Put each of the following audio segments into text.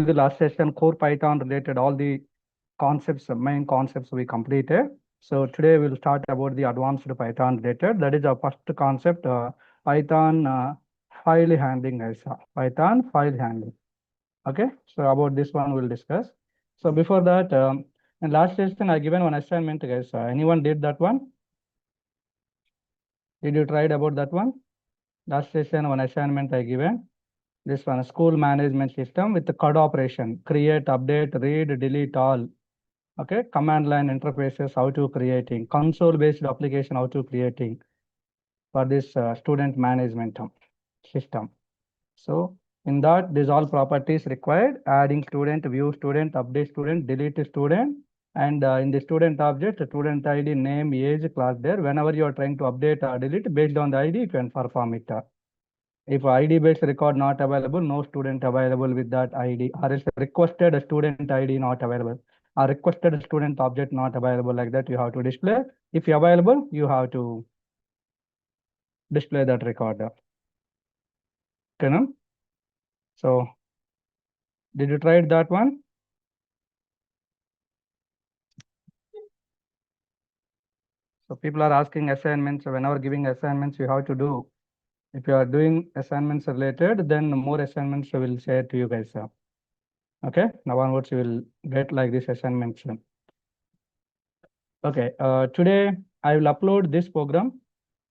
the last session, core Python related, all the concepts, main concepts we completed. So today we'll start about the advanced Python related. That is our first concept, Python file handling, guys. Python file handling. Okay, so about this one we'll discuss. So before that, in last session I given one assignment, guys. Anyone did that one? Did you tried about that one? Last session one assignment I given. This one, school management system with the CUD operation, create, update, read, delete all. Okay, command line interfaces, how to creating, console based application, how to creating for this student management system. So in that, these all properties required, adding student, view student, update student, delete student, and in the student object, student ID, name, age, class there. Whenever you are trying to update or delete, based on the ID, you can perform it. If ID based record not available, no student available with that ID, or else requested student ID not available, or requested student object not available, like that you have to display. If you available, you have to display that record. Okay, no? So did you try that one? So people are asking assignments. Whenever giving assignments, you have to do. If you are doing assignments related, then more assignments will share to you guys. Okay, now onwards you will get like this assignments. Okay, today I will upload this program,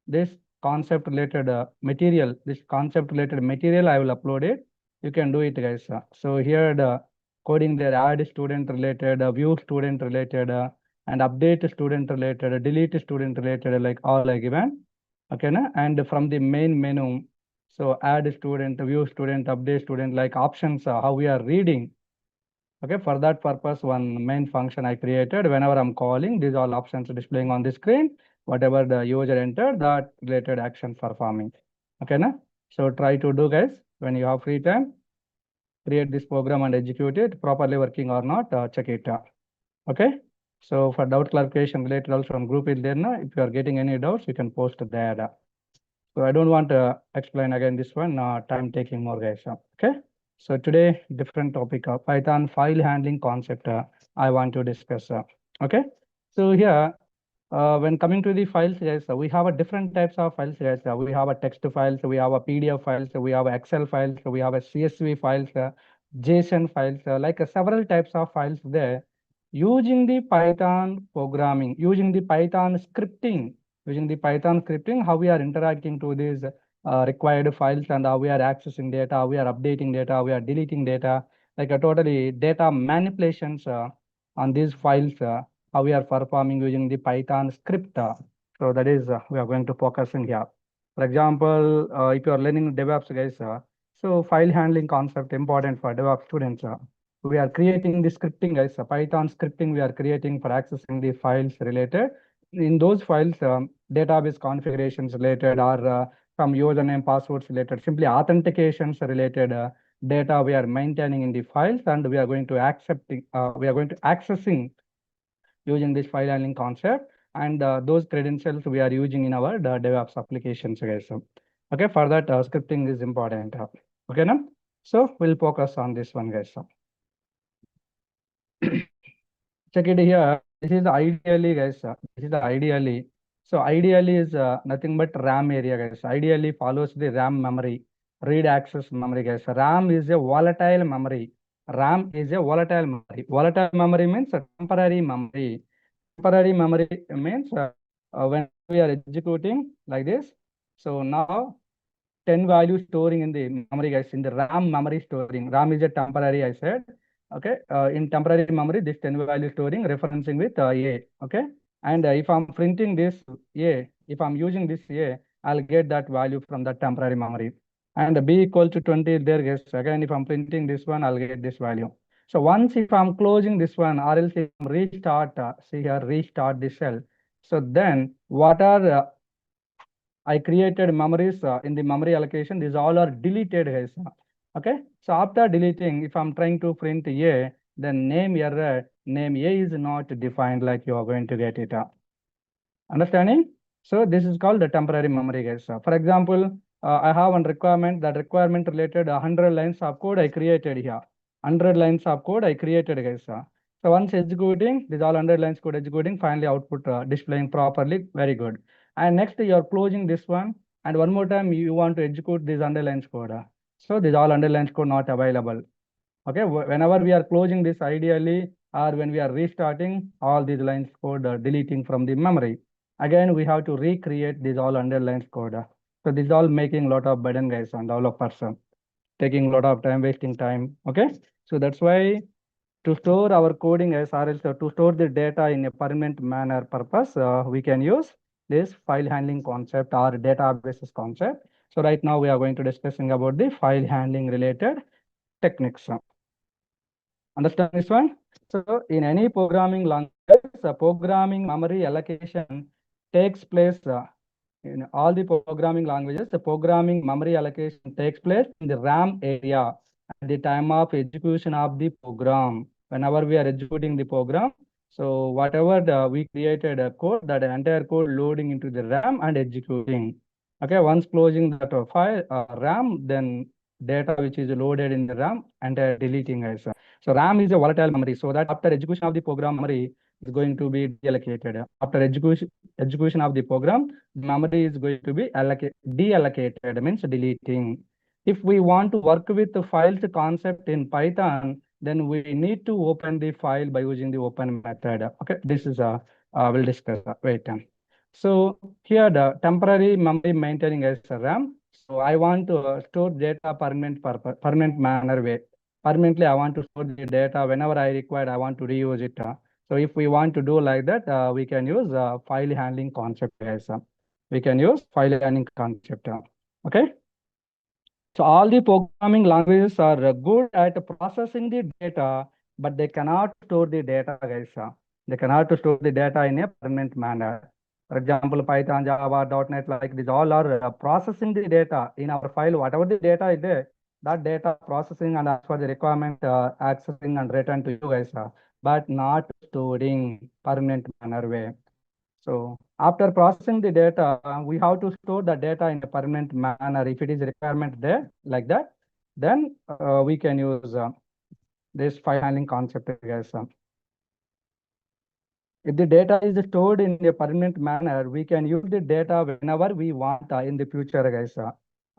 this concept related material, I will upload it. You can do it, guys. So here the coding there, add student related, view student related, and update student related, delete student related, like all I given. Okay, na? And from the main menu, so add student, view student, update student, like options, how we are reading. Okay, for that purpose, one main function I created. Whenever I'm calling, these all options displaying on the screen. Whatever the user entered, that related action performing. Okay, na? So try to do, guys, when you have free time, create this program and execute it properly working or not. Check it out. Okay. So for doubt clarification related also from group is there now. If you are getting any doubts, you can post there. So I don't want to explain again this one. Time taking more, guys. Okay. So today, different topic of Python file handling concept I want to discuss. Okay. So here, when coming to the files, guys, we have a different types of files, guys. We have a text files, we have a PDF files, we have a Excel files, we have a CSV files, JSON files, like several types of files there. Using the Python programming, using the Python scripting, how we are interacting to these required files and how we are accessing data, how we are updating data, how we are deleting data, like a totally data manipulations on these files, how we are performing using the Python script. So that is we are going to focus in here. For example, if you are learning DevOps, guys, so file handling concept important for DevOps students. We are creating the scripting, guys. Python scripting we are creating for accessing the files related. In those files, database configurations related or some username, passwords related, simply authentications related data we are maintaining in the files, and we are going to accessing using this file handling concept, and those credentials we are using in our DevOps applications, guys. Okay, for that scripting is important. Okay, now so we'll focus on this one, guys. Check it here. This is the ideally, guys. This is the ideally. So ideally is nothing but RAM area, guys. Ideally follows the RAM memory, read access memory, guys. RAM is a volatile memory. RAM is a volatile memory. Volatile memory means a temporary memory. Temporary memory means when we are executing like this. So now 10 value storing in the memory, guys, in the RAM memory storing. RAM is a temporary, I said. Okay, in temporary memory, this 10 value storing referencing with A. Okay, and if I'm printing this A, if I'm using this A, I'll get that value from the temporary memory. And B equal to 20 there, guys. Again, if I'm printing this one, I'll get this value. So once if I'm closing this one, or else if I'm restart, see here, restart this cell. So then what are I created memories in the memory allocation. These all are deleted, guys. Okay. So after deleting, if I'm trying to print A, then name error, name A is not defined like you are going to get it. Understanding? So this is called the temporary memory, guys. For example, I have one requirement, that requirement related 100 lines of code I created here. 100 lines of code I created, guys. So once executing, this all 100 lines code executing, finally output displaying properly, very good. And next you are closing this one, and one more time you want to execute this 100 lines code. So this all 100 lines code not available. Okay, whenever we are closing this ideally, or when we are restarting, all these lines code deleting from the memory. Again, we have to recreate this all 100 lines code. So this is all making a lot of burden, guys, on developers, taking a lot of time, wasting time. Okay, so that's why to store our coding as or else to store the data in a permanent manner purpose, we can use this file handling concept or databases concept. So right now we are going to discussing about the file handling related techniques. Understand this one? So in any programming language, programming memory allocation takes place in all the programming languages. The programming memory allocation takes place in the RAM area at the time of execution of the program. Whenever we are executing the program, so whatever we created a code, that entire code loading into the RAM and executing. Okay, once closing that file RAM, then data which is loaded in the RAM and deleting as. So RAM is a volatile memory, so that after execution of the program, memory is going to be deallocated. After execution of the program, the memory is going to be deallocated, means deleting. If we want to work with the files concept in Python, then we need to open the file by using the open method. Okay, this is we'll discuss. Wait. So here the temporary memory maintaining as a RAM. So I want to store data permanent manner way. Permanently, I want to store the data whenever I require. I want to reuse it. So if we want to do like that, we can use file handling concept as we can use file handling concept. Okay. So all the programming languages are good at processing the data, but they cannot store the data, guys. They cannot store the data in a permanent manner. For example, Python, Java, .NET, like these all are processing the data in our file. Whatever the data is there, that data processing and as per the requirement, accessing and return to you guys, but not storing permanent manner way. So after processing the data, we have to store the data in a permanent manner. If it is requirement there like that, then we can use this file handling concept, guys. If the data is stored in a permanent manner, we can use the data whenever we want in the future, guys.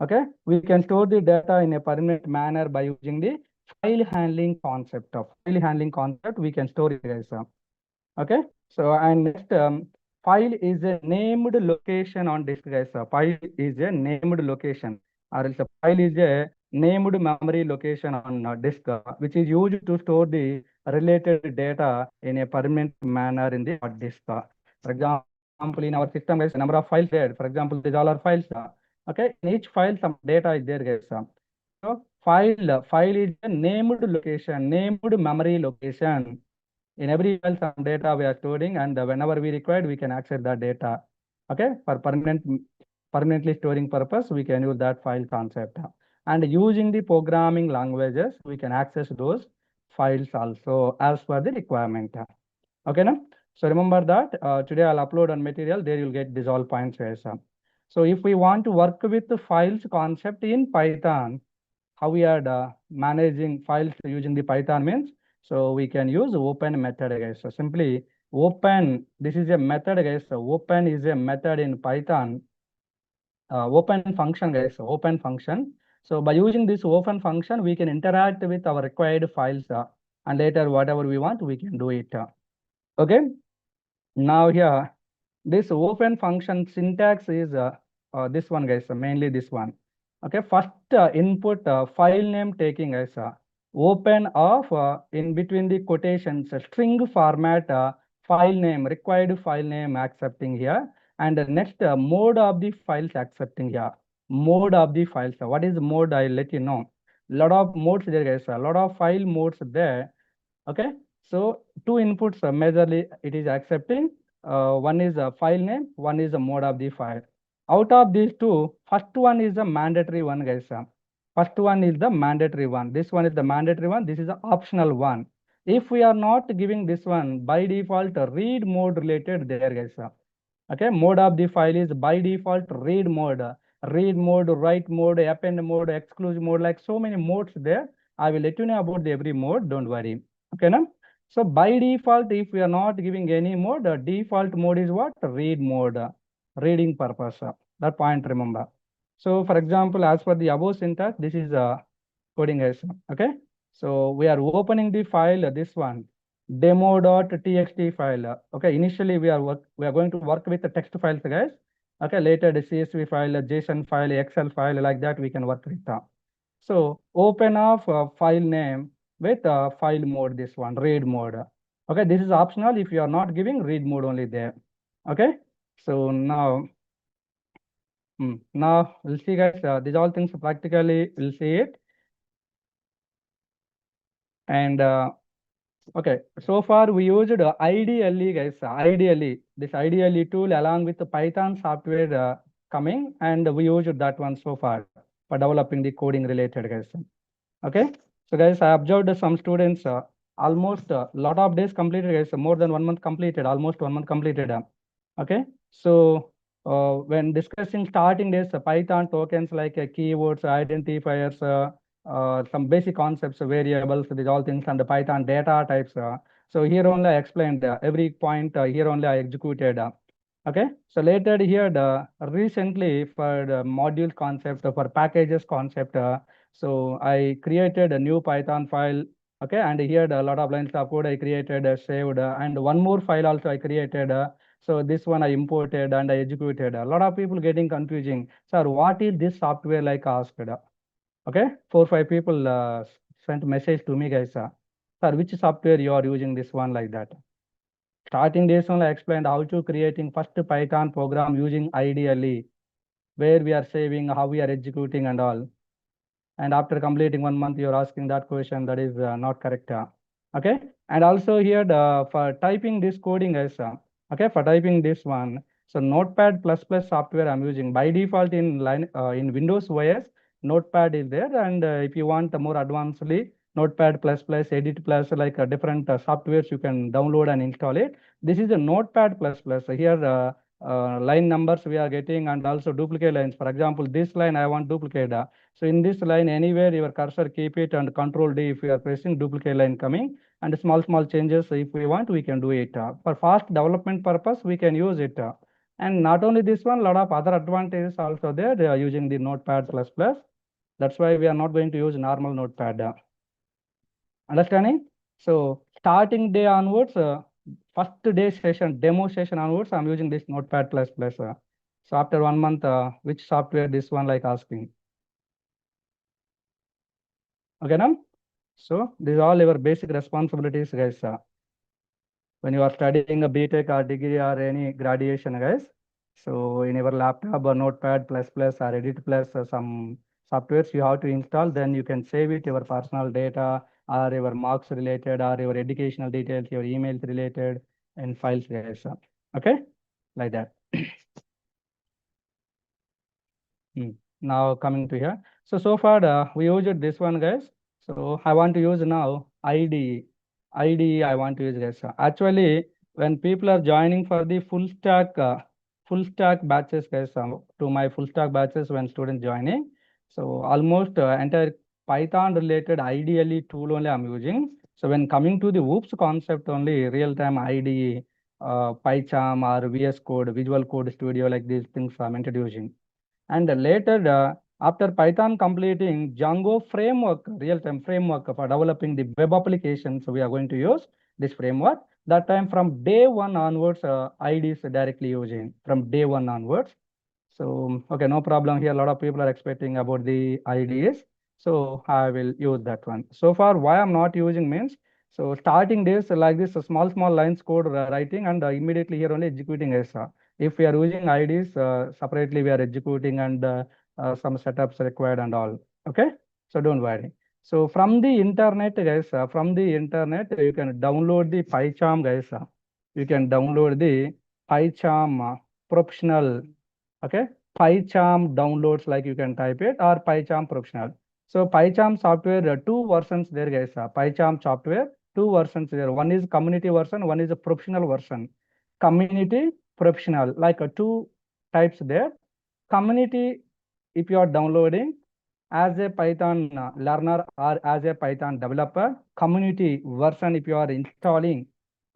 Okay, we can store the data in a permanent manner by using the file handling concept. Of file handling concept, we can store it, guys. Okay, so and next file is a named location on disk, guys. File is a named location, or else a file is a named memory location on disk, which is used to store the related data in a permanent manner in the hard disk. For example, in our system, guys, number of files there. For example, these all are files. Okay, in each file some data is there, guys. So file is a named location, named memory location. In every file, some data we are storing, and whenever we required, we can access that data. Okay, for permanently storing purpose, we can use that file concept. And using the programming languages, we can access those files also as per the requirement. Okay, now? So remember that today I'll upload on material, there you'll get these all points, guys. So if we want to work with the files concept in Python, how we are managing files using the Python means, so we can use open method, guys. So simply open, this is a method, guys. So open is a method in Python. Open function, guys. So open function. So by using this open function, we can interact with our required files, and later whatever we want, we can do it. Okay. Now here, this open function syntax is this one, guys. Mainly this one. Okay, first input file name taking as open of in between the quotations string format file name, required file name accepting here, and the next mode of the files accepting here. Mode of the files. What is mode? I'll let you know. Lot of modes there, guys. A lot of file modes there. Okay, so two inputs majorly it is accepting. One is a file name, one is a mode of the file. Out of these two, first one is the mandatory one, guys. First one is the mandatory one. This one is the mandatory one. This is the optional one. If we are not giving this one, by default, read mode related there, guys. Okay, mode of the file is by default read mode, write mode, append mode, exclusive mode, like so many modes there. I will let you know about the every mode, don't worry. Okay, now? So by default, if we are not giving any mode, the default mode is what? Read mode, reading purpose. That point remember. So for example, as per the above syntax, this is coding as, okay? So we are opening the file, this one, demo.txt file. Okay, initially we are going to work with the text files, guys. Okay, later the CSV file, JSON file, Excel file, like that we can work with. So open of file name with file mode, this one, read mode. Okay, this is optional if you are not giving read mode only there. Okay, so now, now we'll see, guys, these all things practically we'll see it. And okay, so far we used IDLE, guys. IDLE, this IDLE tool along with the Python software coming, and we used that one so far for developing the coding related, guys. Okay, so guys, I observed some students almost a lot of days completed, guys. More than 1 month completed, almost 1 month completed. Okay, so when discussing starting days, Python tokens like keywords, identifiers, some basic concepts, variables, these all things, and the Python data types. So here only I explained every point. Here only I executed. Okay, so later here the recently for the module concept, for packages concept. So I created a new Python file. Okay, and here a lot of lines of code I created, saved, and one more file also I created. So this one I imported and I executed. A lot of people getting confusing. Sir, what is this software like asked? Okay, 4-5 people sent message to me, guys. Sir, which software you are using this one, like that? Starting days only I explained how to creating first Python program using IDLE, where we are saving, how we are executing and all. And after completing 1 month, you're asking that question, that is not correct. Okay, and also here for typing this coding is, okay, for typing this one, so Notepad++ software I'm using by default in in Windows OS. Notepad is there, and if you want more advancedly, Notepad++, Edit Plus, like different softwares you can download and install it. This is a Notepad++. Here line numbers we are getting, and also duplicate lines. For example, this line I want duplicate. So in this line, anywhere your cursor, keep it, and Control D if you are pressing, duplicate line coming, and small changes if we want, we can do it. For fast development purpose, we can use it. And not only this one, lot of other advantages also there. They are using the Notepad++. That's why we are not going to use normal Notepad. Understanding? So starting day onwards, first day session, demo session onwards, I'm using this Notepad++. So after 1 month, which software this one like asking? Okay, now? So these are all your basic responsibilities, guys. When you are studying a BTech or degree or any graduation, guys. So in your laptop or Notepad++ or Edit Plus, some softwares you have to install, then you can save it, your personal data or your marks related or your educational details, your emails related and files, guys. Okay, like that. Now coming to here. So far we used this one, guys. So I want to use now IDE. IDE I want to use, guys. Actually, when people are joining for the full stack batches, guys, to my full stack batches when students joining, so almost entire Python related IDLE tool only I'm using. So when coming to the OOPS concept only, real time IDE, PyCharm or VS Code, Visual Code Studio, like these things I'm introducing. And later, after Python completing Django framework, real-time framework for developing the web applications, we are going to use this framework. That time from day one onwards, ID is directly using from day one onwards. So, okay, no problem here. A lot of people are expecting about the IDs. So I will use that one. So far, why I'm not using means, so starting this like this, small lines code writing, and immediately here only executing is. If we are using IDs separately, we are executing, and some setups required and all. Okay, so don't worry. So from the internet, guys, from the internet, you can download the PyCharm, guys. You can download the PyCharm professional. Okay, PyCharm downloads, like you can type it, or PyCharm professional. So PyCharm software, two versions there, guys. PyCharm software, two versions there. One is community version, one is a professional version. Community, professional, like two types there. Community, if you are downloading, as a Python learner or as a Python developer, community version if you are installing,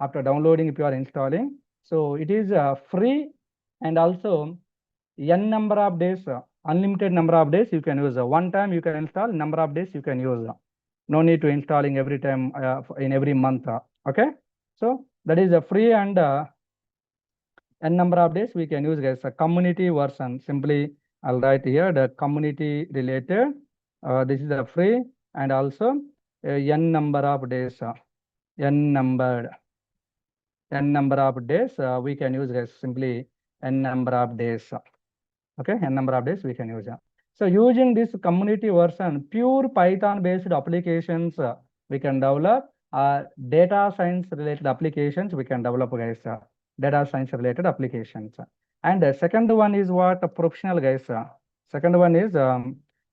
after downloading if you are installing, so it is free, and also n number of days, unlimited number of days you can use. One time you can install, number of days you can use. No need to installing every time in every month. Okay, so that is a free, and n number of days we can use, guys. A community version, simply I'll write here the community related. This is a free, and also n number of days, n number of days we can use, guys. Simply n number of days. Okay, n number of days we can use. So using this community version, pure Python based applications we can develop. Data science related applications we can develop, guys. Data science related applications. And the second one is what? Professional, guys. Second one is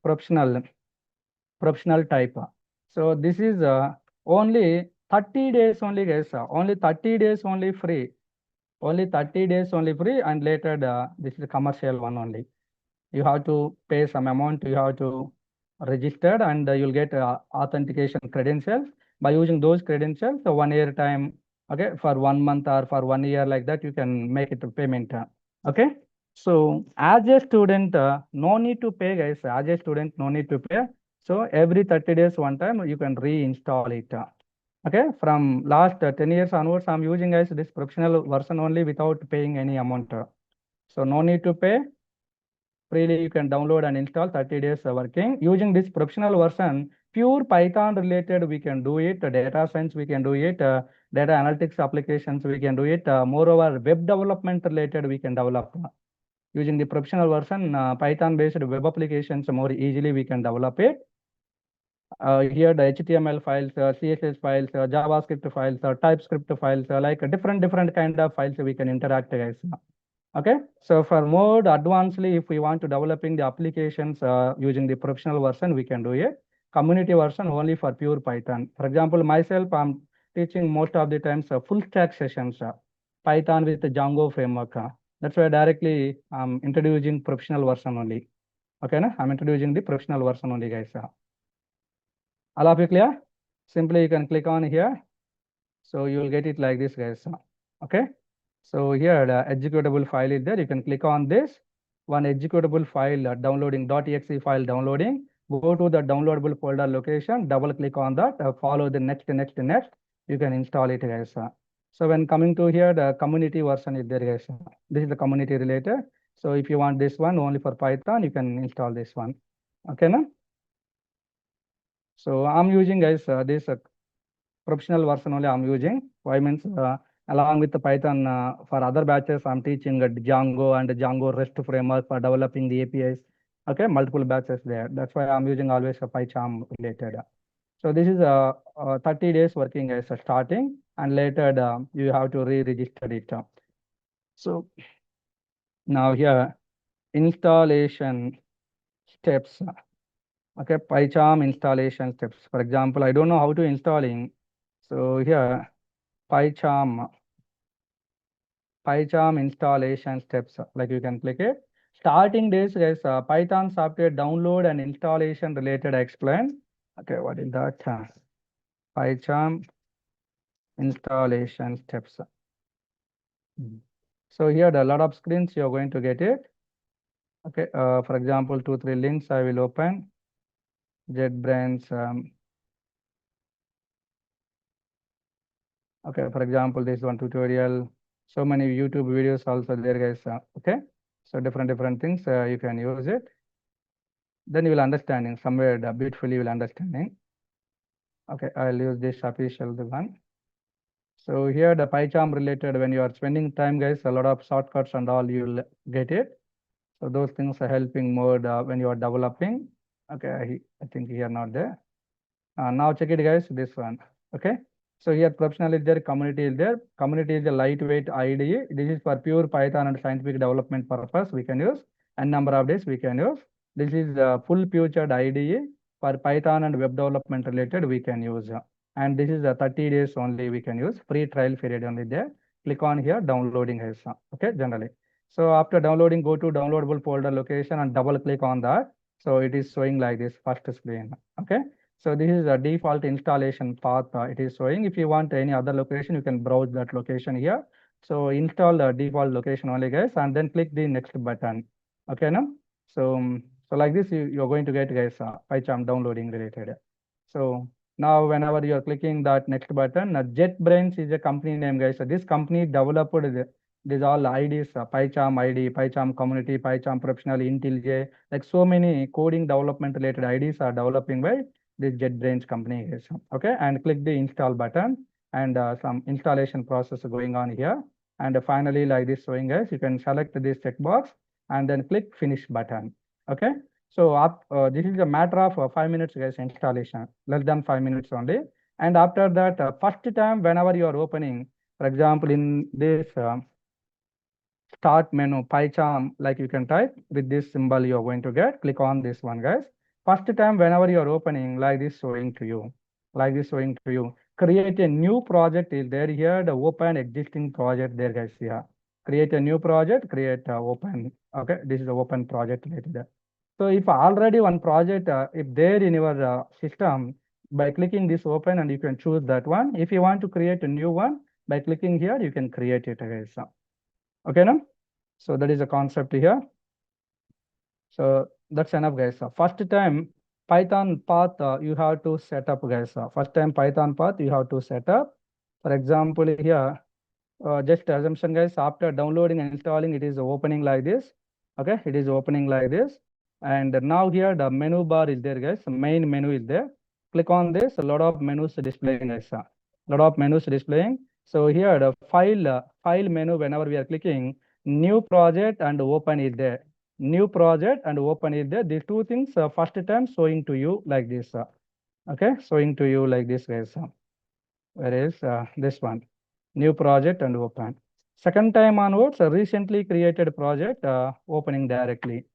professional type. So this is only 30 days only, guys. Only 30 days only free. Only 30 days only free, and later this is a commercial one only. You have to pay some amount, you have to register, and you'll get authentication credentials. By using those credentials, so 1 year time, okay, for 1 month or for 1 year, like that, you can make it a payment. Okay, so as a student, no need to pay, guys. As a student, no need to pay. So every 30 days, one time, you can reinstall it. Okay, from last 10 years onwards, I'm using, guys, this professional version only without paying any amount. So no need to pay. Freely you can download and install, 30 days working. Using this professional version, pure Python related we can do it, data science we can do it, data analytics applications we can do it. Moreover, web development related we can develop. Using the professional version, Python based web applications more easily we can develop it. Here the HTML files, CSS files, JavaScript files, TypeScript files, like different kind of files we can interact, guys. Okay, so for more advancedly, if we want to developing the applications using the professional version, we can do it. Community version only for pure Python. For example, myself, I'm teaching most of the times full stack sessions, Python with the Django framework. That's why directly I'm introducing professional version only. Okay, na? I'm introducing the professional version only, guys. All of you clear? Simply you can click on here. So you will get it like this, guys. Okay. So here the executable file is there. You can click on this one executable file downloading .exe file downloading. Go to the downloadable folder location. Double click on that. Follow the next. You can install it, guys. So when coming to here, the community version is there, guys. This is the community related. So if you want this one only for Python, you can install this one. Okay, now. So I'm using, guys, this professional version only I'm using. Why means along with the Python for other batches, I'm teaching Django and Django REST framework for developing the APIs. Okay, multiple batches there. That's why I'm using always a PyCharm related. So this is 30 days working as a starting, and later you have to re-register it. So now here installation steps. Okay, PyCharm installation steps. For example, I don't know how to installing. So here PyCharm installation steps, like you can click it. Starting days, guys, Python software download and installation related I explained. Okay, what is that? PyCharm installation steps. So here the lot of screens you're going to get it. Okay, for example, 2-3 links I will open. JetBrains. Okay, for example, this one tutorial. So many YouTube videos also there, guys. Okay, so different things you can use it. Then you will understanding somewhere beautifully you will understanding. Okay, I'll use this official one. So here the PyCharm related, when you are spending time, guys, a lot of shortcuts and all you will get it. So those things are helping more when you are developing. Okay, I think here not there. Now check it, guys, this one. Okay. So here professional is there, community is there. Community is a lightweight IDE. This is for pure Python and scientific development purpose we can use, and number of days we can use. This is full featured IDE for Python and web development related we can use. And this is 30 days only we can use, free trial period only there. Click on here, downloading is okay, generally. So after downloading, go to downloadable folder location and double click on that. So it is showing like this first screen. Okay. So this is a default installation path. It is showing. If you want any other location, you can browse that location here. So install the default location only, guys, and then click the next button. Okay, now. So like this, you're going to get, guys, PyCharm downloading related. So now whenever you are clicking that next button, JetBrains is a company name, guys. So this company developed these all IDs, PyCharm ID, PyCharm community, PyCharm professional, IntelliJ, like so many coding development related IDs are developing by this JetBrains company, guys. Okay, and click the install button, and some installation process going on here. And finally, like this showing, guys, you can select this checkbox and then click finish button. Okay. So this is a matter of 5 minutes, guys, installation, less than 5 minutes only. And after that, first time whenever you are opening, for example, in this start menu, PyCharm, like you can type with this symbol you're going to get, click on this one, guys. First time whenever you're opening, like this showing to you, like this showing to you, create a new project is there here, the open existing project there, guys, here. Create a new project, create open, okay, this is the open project related. So if already one project, if there in your system, by clicking this open and you can choose that one. If you want to create a new one, by clicking here, you can create it, guys. Okay, now? So that is the concept here. So that's enough, guys. First time Python path you have to set up, guys. First time Python path you have to set up. For example, here, just assumption, guys, after downloading and installing, it is opening like this. Okay, it is opening like this. And now here the menu bar is there, guys. Main menu is there. Click on this, a lot of menus displaying, guys. A lot of menus displaying. So here the file menu, whenever we are clicking, new project and open is there. New project and open is there. These two things first time showing to you like this. Okay, showing to you like this, guys. Where is this one? New project and open. Second time onwards, a recently created project opening directly.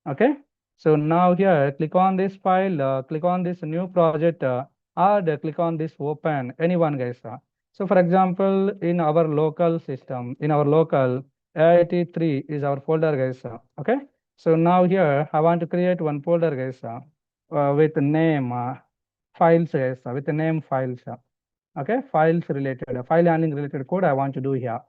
Okay. So now here, click on this file, click on this new project, or click on this open, anyone, guys. So for example, in our local system, in our local IIT3 is our folder, guys. Okay. So now here, I want to create one folder, guys, with name files, guys, with the name files. Okay, files related, file handling related code I want to do here.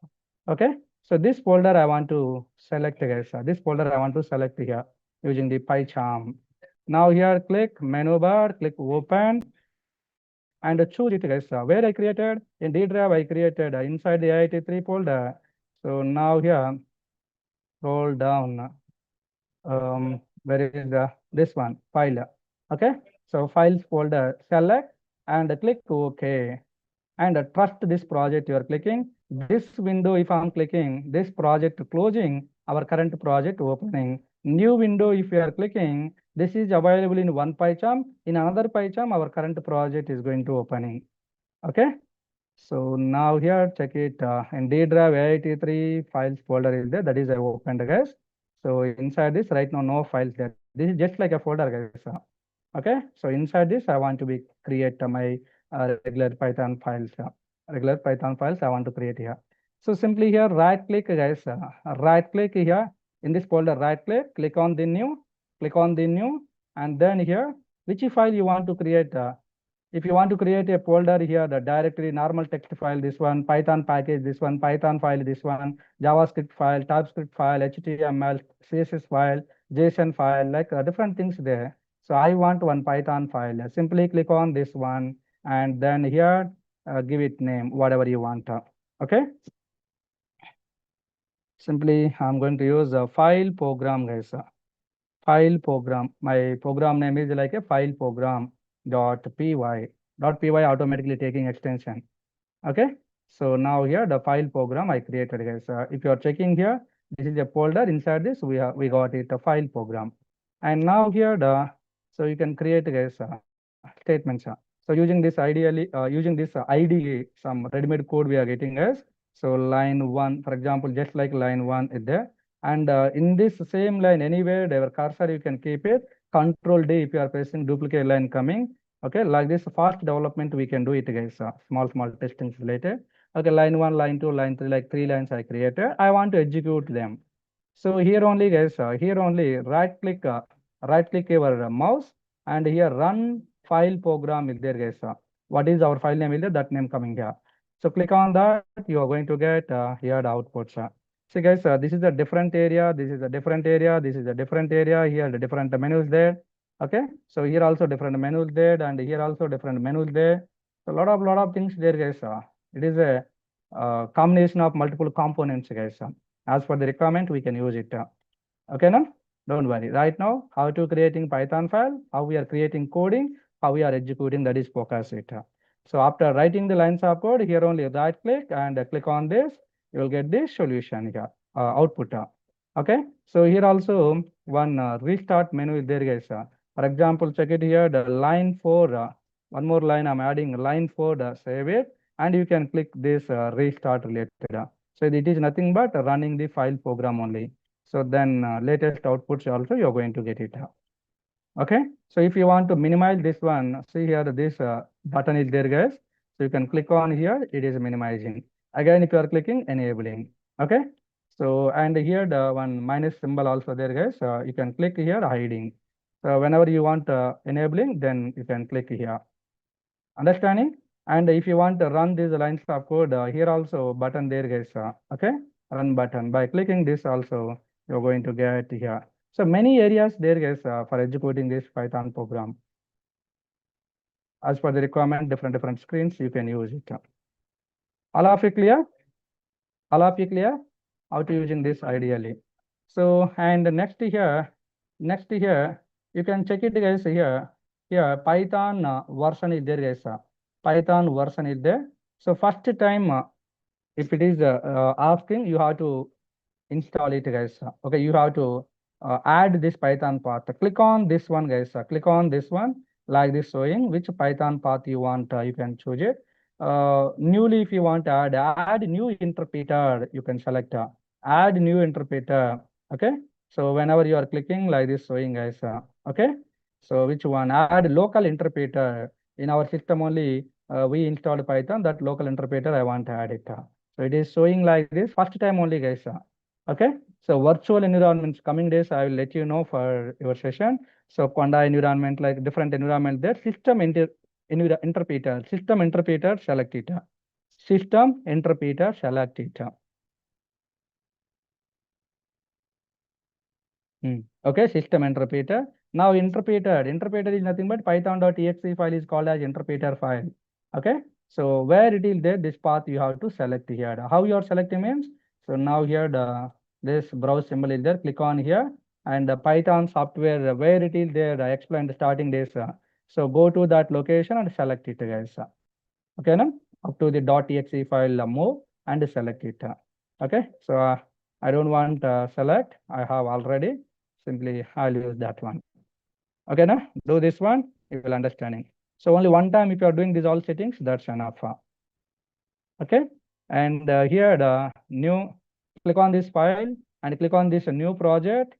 Okay, so this folder I want to select, guys. This folder I want to select here using the PyCharm. Now here, click menu bar, click open, and choose it, guys. Where I created in D drive, I created inside the IIT3 folder. So now here, scroll down. Where is this one file? Okay, so files folder, select and click OK. And trust this project you are clicking. This window, if I'm clicking, this project closing, our current project opening. New window, if you are clicking, this is available in one PyCharm. In another PyCharm, our current project is going to opening. Okay. So now here, check it in D drive IIT3 files folder is there. That is I opened, guys. So inside this, right now, no files there. This is just like a folder, guys. Okay. So inside this, I want to be create my regular Python files. Regular Python files I want to create here. So simply here, right click, guys. Right click here in this folder, right click on the new, click on the new, and then here, which file you want to create. If you want to create a folder here, the directory, normal text file, this one, Python package, this one, Python file, this one, JavaScript file, TypeScript file, HTML, CSS file, JSON file, like different things there. So I want one Python file. Simply click on this one and then here give it name, whatever you want. Okay. Simply I'm going to use a file program, guys. File program. My program name is like a file program .py. .py automatically taking extension. Okay. So now here the file program I created, guys. If you are checking here, this is a folder. Inside this we got it a file program. And now here so you can create, guys, statements. So using this using this IDE, some ready-made code we are getting, guys. So line 1, for example, just like line 1 is there. And in this same line, anywhere, your cursor, you can keep it. Control D if you are pressing duplicate line coming. Okay, like this fast development, we can do it, guys. Small testings related. Okay, line 1, line 2, line 3, like 3 lines I created. I want to execute them. So here only, guys, here only right click right click your mouse, and here run file program is there, guys. What is our file name is there? That name coming here. So click on that, you are going to get here the outputs. See guys, this is a different area, this is a different area, this is a different area, here the different menus there. Okay, so here also different menus there, and here also different menus there. So lot of things there, guys. It is a combination of multiple components, guys. As per the requirement, we can use it. Okay, now don't worry. Right now, how to creating Python file, how we are creating coding, how we are executing, that is focus it. So after writing the lines of code, here only right click and click on this, you will get this solution here, output. Okay, so here also one restart menu is there, guys. For example, check it here, the line 4, one more line I'm adding, line 4, save it, and you can click this restart related. So it is nothing but running the file program only. So then latest outputs also you're going to get it. Okay, so if you want to minimize this one, see here this button is there, guys. So you can click on here, it is minimizing. Again, if you are clicking, enabling. Okay, so and here the one minus symbol also there, guys. You can click here, hiding. So whenever you want enabling, then you can click here. Understanding? And if you want to run these lines of code, here also button there, guys. Okay, run button. By clicking this also, you're going to get here. So many areas there, guys, for executing this Python program. As per the requirement, different screens, you can use it. All of you clear? All of you clear? How to using this ideally. So, and next here, you can check it, guys, here. Here, Python version is there, guys. Python version is there. So first time, if it is asking, you have to install it, guys. Okay, you have to add this Python path. Click on this one, guys. Click on this one, like this showing which Python path you want. You can choose it. Newly, if you want to add new interpreter, you can select add new interpreter. Okay, so whenever you are clicking like this showing, guys. Okay, so which one? Add local interpreter. In our system only, we installed Python. That local interpreter I want to add it. So it is showing like this first time only, guys. Okay, so virtual environments coming days, I will let you know for your session. So Conda environment, like different environment there, interpreter, system interpreter, select it. System interpreter, select it. Okay, system interpreter. Now interpreter is nothing but python.exe file is called as interpreter file. Okay, so where it is there, this path you have to select here. How you are selecting means, so now here this browse symbol is there, click on here, and the Python software where it is there, I explained starting this. So go to that location and select it, guys. Okay, now up to the .exe file, move and select it. Okay, so I don't want select, I have already, simply I'll use that one. Okay, now do this one, you will understanding. So only one time if you are doing these all settings, that's enough. Okay, and here the new, click on this file and click on this new project,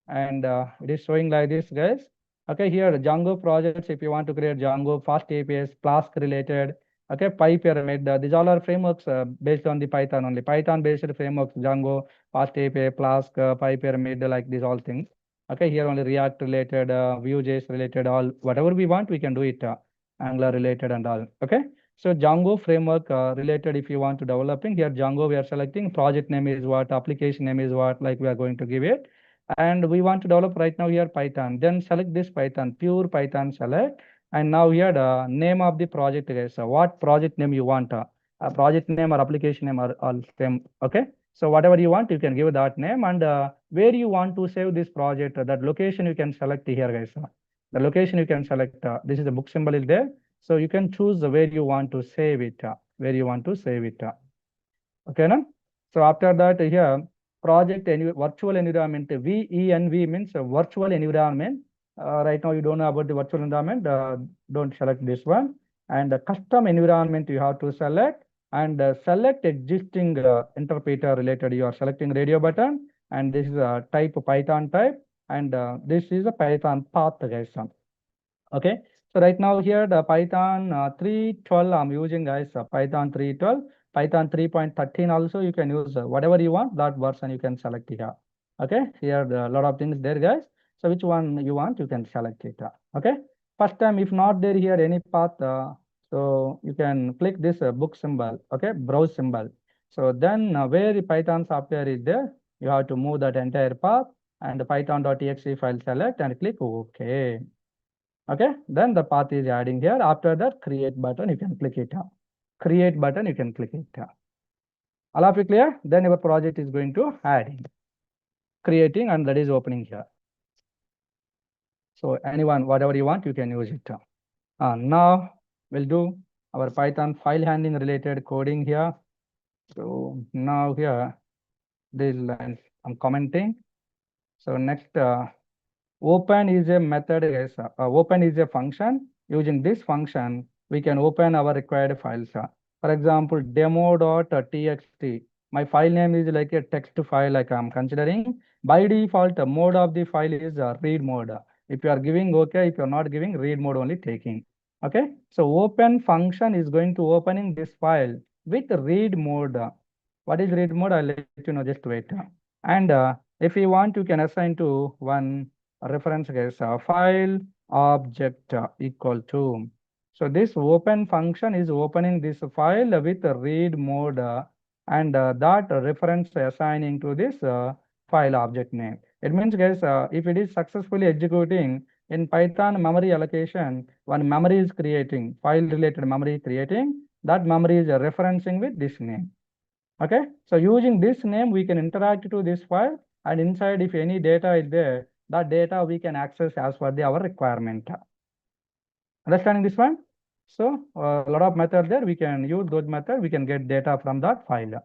and it is showing like this, guys. Okay, here Django projects, if you want to create Django, Fast APIs, Flask related, okay, PyPyramid, these all are frameworks based on the Python only, Python based frameworks, Django, Fast API, Flask, PyPyramid, like these all things. Okay, here only React related, Vue.js related, all whatever we want, we can do it, Angular related and all. Okay, so Django framework related, if you want to developing, here Django we are selecting, project name is what, application name is what, like we are going to give it. And we want to develop right now here Python, then select this Python, pure Python select, and now here the name of the project, guys. So what project name you want, a project name or application name or all same. Okay, so whatever you want, you can give that name, and where you want to save this project, that location you can select here, guys. The location you can select, this is the book symbol is there, so you can choose where you want to save it, where you want to save it. Okay, now, so after that here, project virtual environment, VENV means a virtual environment. Right now you don't know about the virtual environment, don't select this one. And the custom environment you have to select, and select existing interpreter related. You are selecting radio button, and this is a type Python type, and this is a Python path, guys. Okay, so right now here the Python 3.12 I'm using, guys. Python 3.12, Python 3.13 also you can use, whatever you want, that version you can select here. Okay, here the lot of things there, guys. So which one you want, you can select it. Okay. First time, if not there here any path, so you can click this book symbol. Okay, browse symbol. So then where the Python software is there, you have to move that entire path and the python.exe file select and click OK. Okay, then the path is adding here. After that, create button, you can click it. Create button, you can click it. All of you clear? Then your project is going to add, creating, and that is opening here. So anyone, whatever you want, you can use it. Now we'll do our Python file handling related coding here. So now here, these lines I'm commenting. So next, open is a method, guys. Open is a function. Using this function, we can open our required files. For example, demo.txt. My file name is like a text file, like I'm considering. By default, the mode of the file is read mode. If you are giving OK, if you're not giving, read mode only taking. Okay. So open function is going to opening this file with read mode. What is read mode? I'll let you know, just wait. And if you want, you can assign to one reference, guys, file object equal to. So this open function is opening this file with read mode and that reference assigning to this file object name. It means, guys, if it is successfully executing in Python memory allocation, one memory is creating, file related memory creating, that memory is referencing with this name. Okay, so using this name, we can interact to this file, and inside, if any data is there, that data we can access as per our requirement. Understanding this one? So a lot of methods there, we can use those methods, we can get data from that file.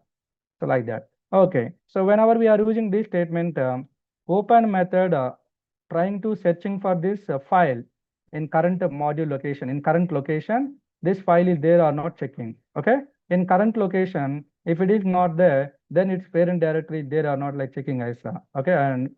So like that. Okay, so whenever we are using this statement, open method trying to searching for this file in current module location. In current location, this file is there or not checking. Okay, in current location, if it is not there, then its parent directory there are not like checking ISA. Okay, and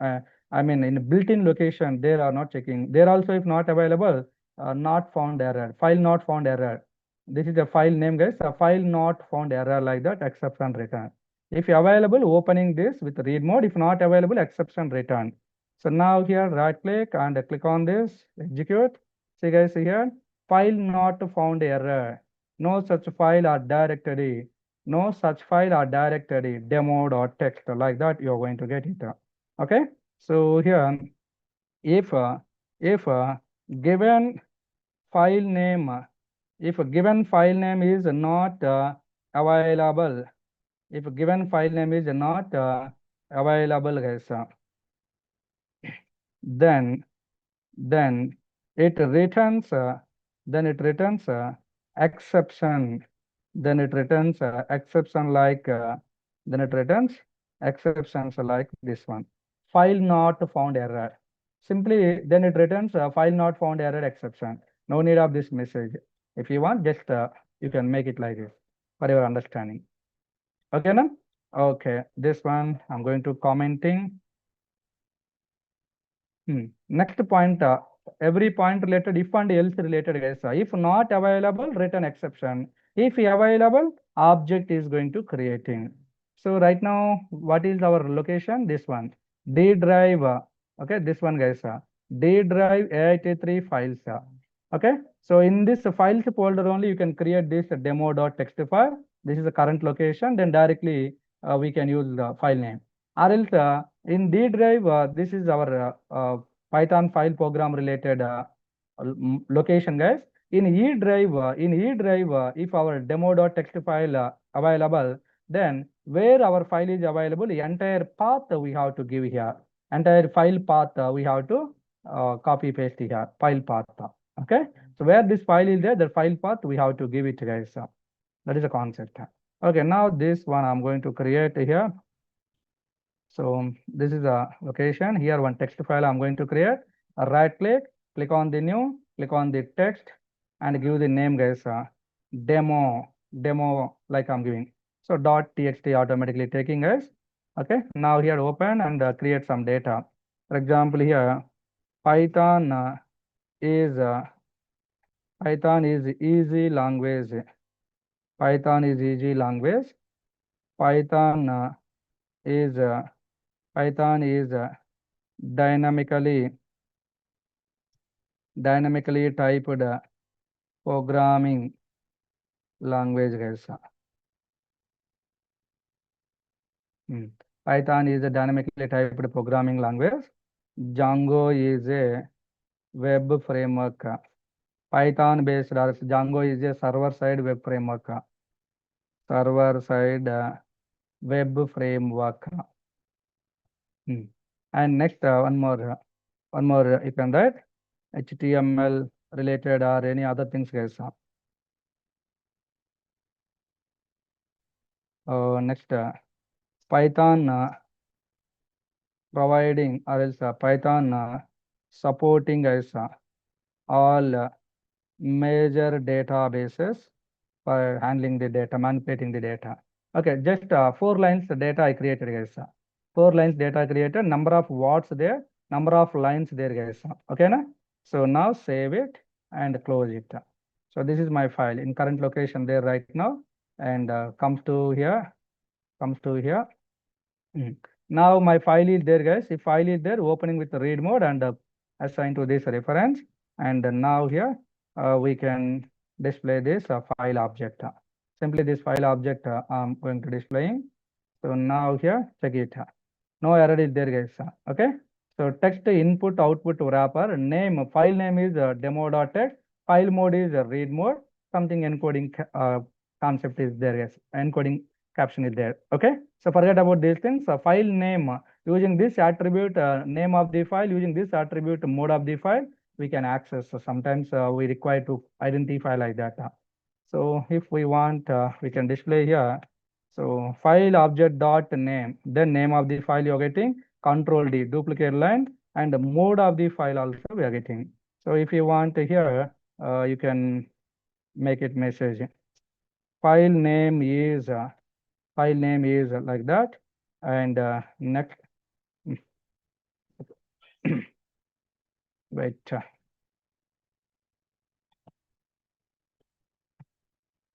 I mean in built-in location there are not checking. There also, if not available, not found error, file not found error. This is the file name, guys. A file not found error, like that, exception return. If available, opening this with read mode. If not available, exception return. So now here, right click and click on this, execute. See, guys, here, file not found error. No such file or directory. No such file or directory, demo.txt, like that, you're going to get it. Okay. So here, if given file name, if a given file name is not available, if a given file name is not available, guys, then it returns exception. Then it returns exception like then it returns exceptions like this one, file not found error. Simply then it returns file not found error exception. No need of this message. If you want, just you can make it like this for your understanding. Okay, now? Okay, this one I'm going to commenting. Next point, every point related, if and else related, guys. If not available, return exception. If available, object is going to creating. So right now, what is our location? This one, D drive. Okay, this one, guys. D drive 83 files. Okay, so in this files folder only, you can create this demo.txt file. This is the current location. Then directly we can use the file name. Or else in D drive, this is our Python file program related location, guys. In E drive, if our demo.txt file available, then where our file is available, the entire path we have to give here. Entire file path we have to copy paste here, file path. Okay, so where this file is there, the file path we have to give it, guys. That is the concept. Okay, now this one I'm going to create here. So this is a location. Here one text file I'm going to create. Right click on the new, click on the text and give the name, guys. Demo like I'm giving. So .txt automatically taking, guys. Okay, now here open and create some data. For example, here Python is easy language. Python is easy language. Python is dynamically dynamically typed programming language, guys. Python is a dynamically typed programming language. Django is a web framework. Python based or Django is a server side web framework. Server side web framework. And next one more you can write HTML related or any other things, guys. Next Python providing or else Python supporting, guys, all major databases for handling the data, manipulating the data. Okay, just 4 lines data I created, guys. 4 lines data created, number of words there, number of lines there, guys. Okay, na? So now save it and close it. So this is my file in current location there right now, and comes to here. Now my file is there, guys. If file is there, opening with the read mode and assign to this reference. And now here we can display this file object. Simply this file object I'm going to displaying. So now here check it. No error is there, guys. Okay. So text input output wrapper name, file name is demo.txt, file mode is read mode, something encoding concept is there, yes, encoding caption is there. Okay, so forget about these things. File name, using this attribute name of the file, using this attribute mode of the file, we can access. So sometimes we require to identify like that. So if we want, we can display here. So file object dot name, then name of the file you're getting, control D, duplicate line, and the mode of the file also we are getting. So if you want here, you can make it message. File name is like that. And next, wait.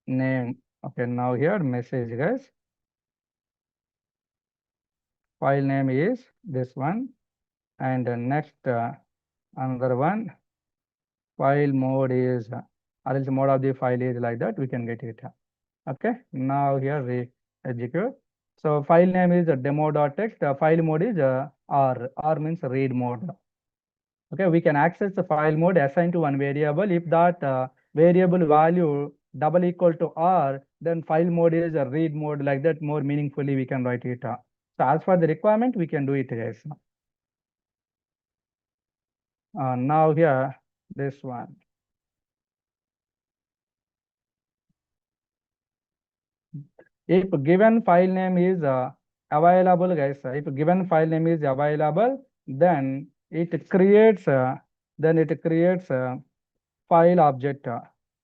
Name. Okay, now here message, guys. File name is this one, and next another one. File mode is or else mode of the file is like that. We can get it. Okay. Now here we execute. So file name is demo.txt. File mode is R means read mode. Okay, we can access the file mode assigned to one variable. If that variable value double equal to R, then file mode is a read mode, like that more meaningfully we can write it. So as for the requirement, we can do it, guys. Now here, this one. If given file name is available, guys, if given file name is available, then it creates file object.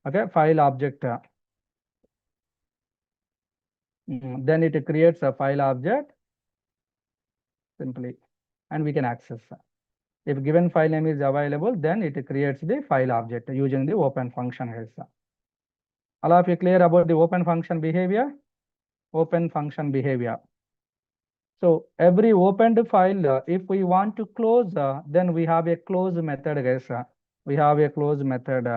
Okay, file object. Then it creates a file object simply, and we can access. If given file name is available, then it creates the file object using the open function. All of you clear about the open function behavior? Open function behavior. So every opened file, if we want to close, then we have a close method, guys. We have a close method.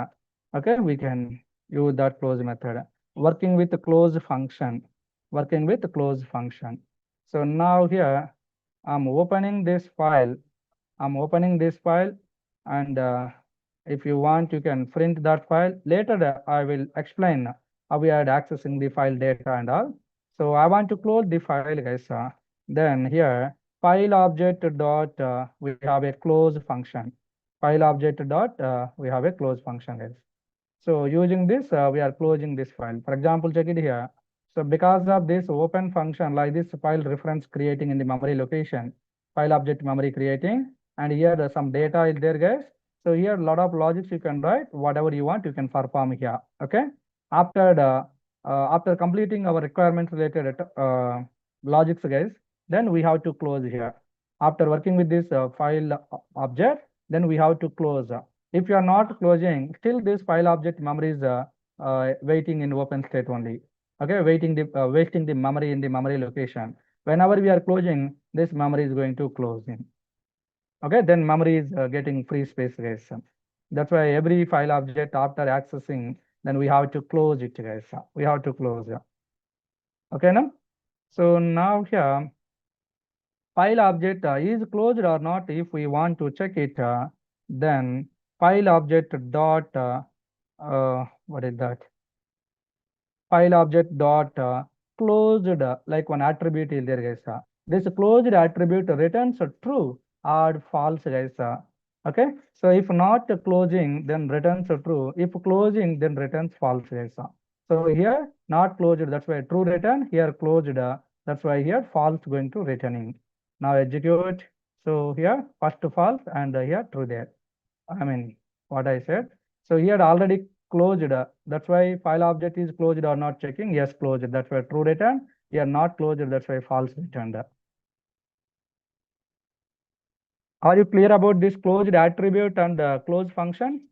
Okay, we can use that close method. Working with the close function. So now here, I'm opening this file. And if you want, you can print that file. Later, I will explain how we are accessing the file data and all. So I want to close the file, guys. Then here, file object dot, we have a close function. File object dot, we have a close function, guys. So using this, we are closing this file. For example, check it here. So because of this open function, like this file reference creating in the memory location, file object memory creating, and here some data is there, guys. So here a lot of logics you can write, whatever you want, you can perform here. Okay. After completing our requirements related logics, guys, then we have to close here. After working with this file object, then we have to close. If you are not closing, still this file object memory is waiting in open state only. Okay, wasting the memory in the memory location. Whenever we are closing, this memory is going to close in. Okay, then memory is getting free space, guys. That's why every file object after accessing, then we have to close it, guys. We have to close. Okay, now. So now here, file object is closed or not. If we want to check it, then file object dot what is that? File object dot closed, like one attribute is there, guys. This closed attribute returns true or false, guys. Okay, so if not closing, then returns true. If closing, then returns false, guys. So here not closed, that's why true return. Here closed, that's why here false going to returning. Now execute. So here first false and here true there. I mean what I said. So here already closed. That's why file object is closed or not checking. Yes, closed. That's why true return. Here not closed. That's why false returned. Are you clear about this closed attribute and close function?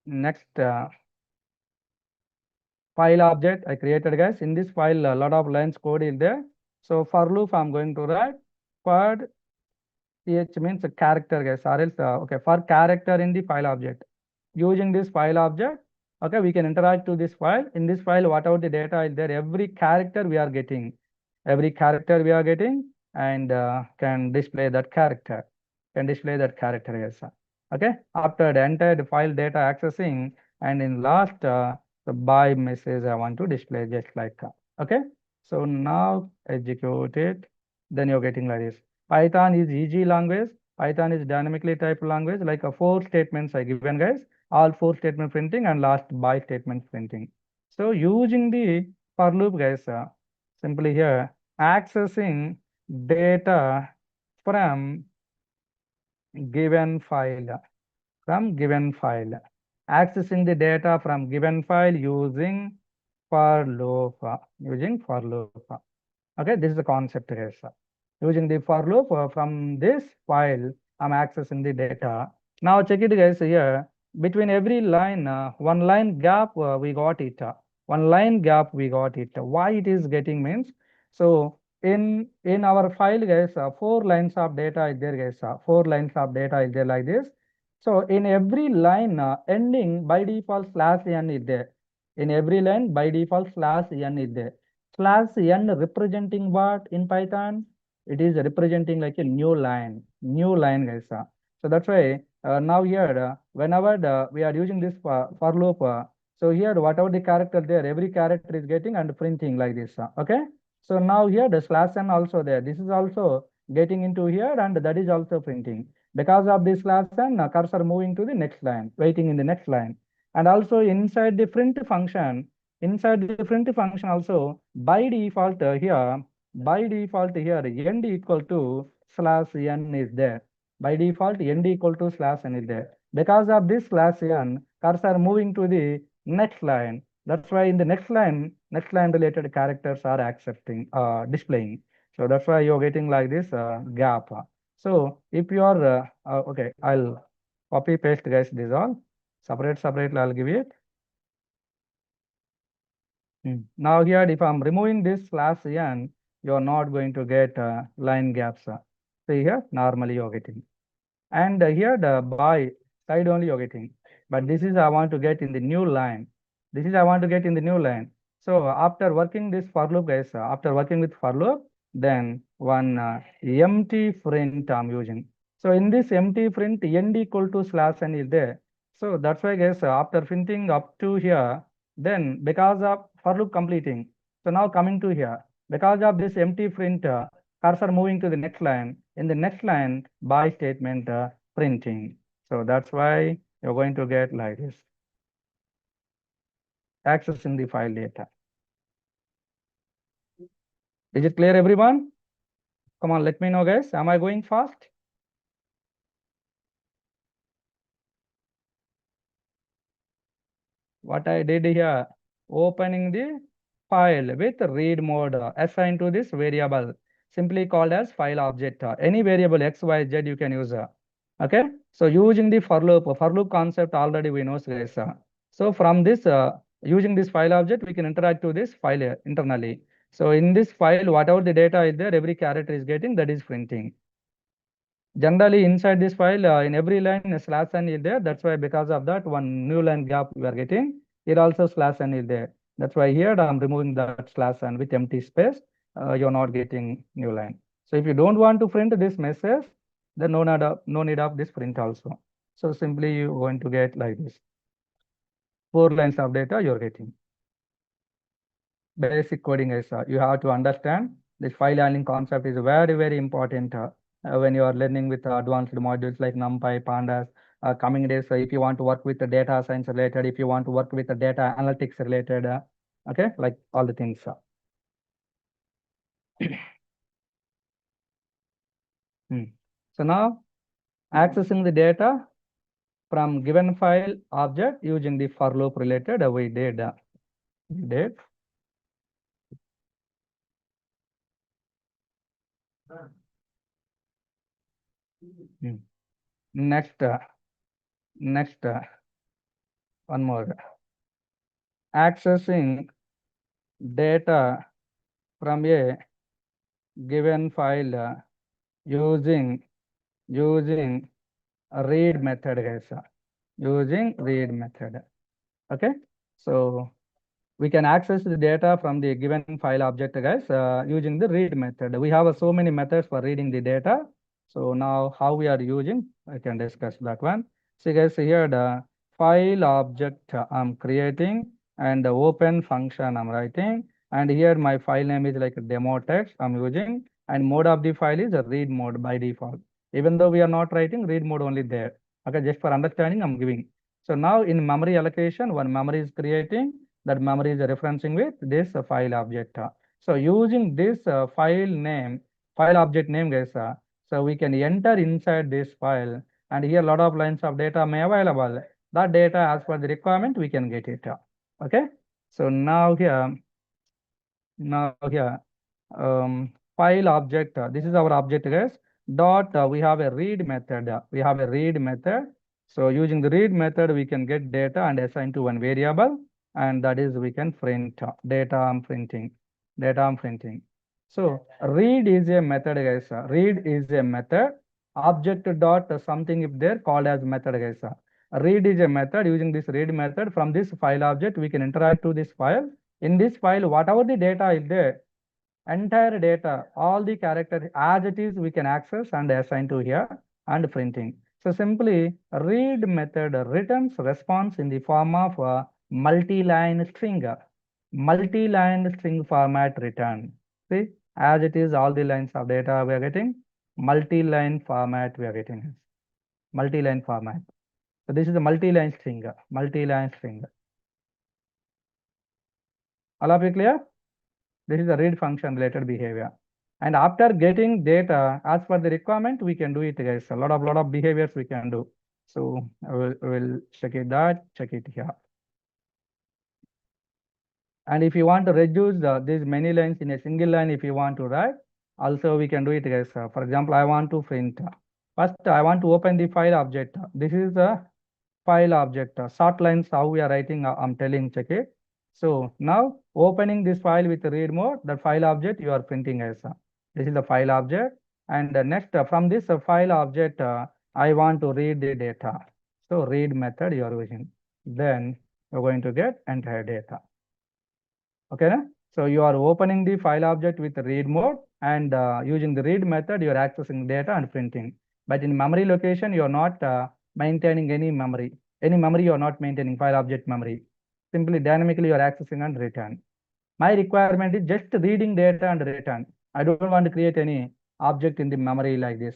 Next, file object I created, guys. In this file, a lot of lines code is there. So for loop, I'm going to write for ch means a character, guys. Or else, okay, for character in the file object. Using this file object, okay, we can interact to this file. In this file, whatever the data is there, every character we are getting, and can display that character, yes. Okay, after the entire file data accessing, and in last, the by message I want to display just like, okay. So now execute it, then you're getting like this. Python is easy language. Python is dynamically typed language, like 4 statements I given, guys. All 4 statement printing and last by statement printing. So using the for loop, guys, simply here accessing data from given file, accessing the data from given file using for loop, Okay, this is the concept here, sir. Using the for loop from this file, I'm accessing the data. Now check it, guys. Here between every line, one line gap we got it. Why it is getting means, so in our file, guys, 4 lines of data is there, guys. 4 lines of data is there like this. So in every line, ending by default /n is there. In every line by default /n is there. /n representing what in Python? It is representing like a new line, guys. So that's why now here, whenever we are using this for loop, so here whatever the character there, every character is getting and printing like this. Okay. So now here the /n also there. This is also getting into here, and that is also printing. Because of this /n, cursor moving to the next line, waiting in the next line. And also inside the print function, also by default here, end equal to /n is there. By default, end equal to /n is there. Because of this /n, cursor moving to the next line. That's why in the next line related characters are displaying. So that's why you're getting like this gap. So if you are okay, I'll copy paste, guys, this all separate I'll give it. Now here, if I'm removing this /n, you're not going to get line gaps. See here, normally you're getting. And here the by side only you're getting. But this is I want to get in the new line. So after working this for loop, guys, after working with for loop, then one empty print I'm using. So in this empty print, end equal to /n is there. So that's why, guys, after printing up to here, then because of for loop completing, so now coming to here, because of this empty print, cursor moving to the next line. In the next line, by statement printing. So that's why you're going to get like this. Accessing the file data. Is it clear, everyone? Come on, let me know, guys. Am I going fast? What I did here, opening the file with read mode assigned to this variable, simply called as file object. Any variable X, Y, Z you can use. Okay. So using the for loop concept already we know, guys. So from this using this file object, we can interact to this file internally. So in this file, whatever the data is there, every character is getting, that is printing. Generally inside this file, in every line a slash n is there. That's why because of that one new line gap we are getting. Here also slash n is there. That's why here I'm removing that slash n with empty space. You're not getting new line. So if you don't want to print this message, then no need of this print also. So simply you're going to get like this. 4 lines of data you're getting. Basic coding is you have to understand this file handling concept is very important when you are learning with advanced modules like NumPy, Pandas. Coming days, if you want to work with the data science related, if you want to work with the data analytics related, okay, like all the things. So now accessing the data from given file object using the for loop related, we did. Next, one more. Accessing data from a given file using a read method, guys. Using read method. Okay. So we can access the data from the given file object, guys, using the read method. We have so many methods for reading the data. So now how we are using, I can discuss that one. So guys, here the file object I'm creating and the open function I'm writing. And here my file name is like a demo text I'm using, and mode of the file is a read mode by default. Even though we are not writing read mode only there. Okay, just for understanding I'm giving. So now in memory allocation, one memory is creating, that memory is referencing with this file object. So using this file object name, guys, so we can enter inside this file, and here a lot of lines of data may available. That data as per the requirement, we can get it. Okay. So now here, file object, this is our object, guys. Dot, we have a read method. So using the read method, we can get data and assign to one variable, and that is we can print data I'm printing. So read is a method, guys. Read is a method. Object dot something if there called as method, guys. Read is a method. Using this read method from this file object, we can interact to this file. In this file, whatever the data is there, entire data, all the characters as it is, we can access and assign to here and printing. So simply read method returns response in the form of a multi-line string. Multi-line string format return. See, as it is, all the lines of data we are getting, multi-line format we are getting. Multi-line format. So this is a multi-line string. All of you clear? This is a read function related behavior. And after getting data as per the requirement, we can do it, guys. A lot of behaviors we can do. So I will check it here. And if you want to reduce these many lines in a single line, if you want to write, also we can do it, guys. For example, I want to print. First, I want to open the file object. This is the file object. Short lines, how we are writing, I'm telling, check it. So now opening this file with read mode, the file object you are printing as. This is the file object. And next, from this file object, I want to read the data. So read method you are using. Then you're going to get entire data. Okay. So you are opening the file object with read mode, and using the read method, you are accessing data and printing. But in memory location, you are not maintaining any memory. Any memory you are not maintaining, file object memory. Simply dynamically you are accessing and return. My requirement is just reading data and return. I don't want to create any object in the memory like this.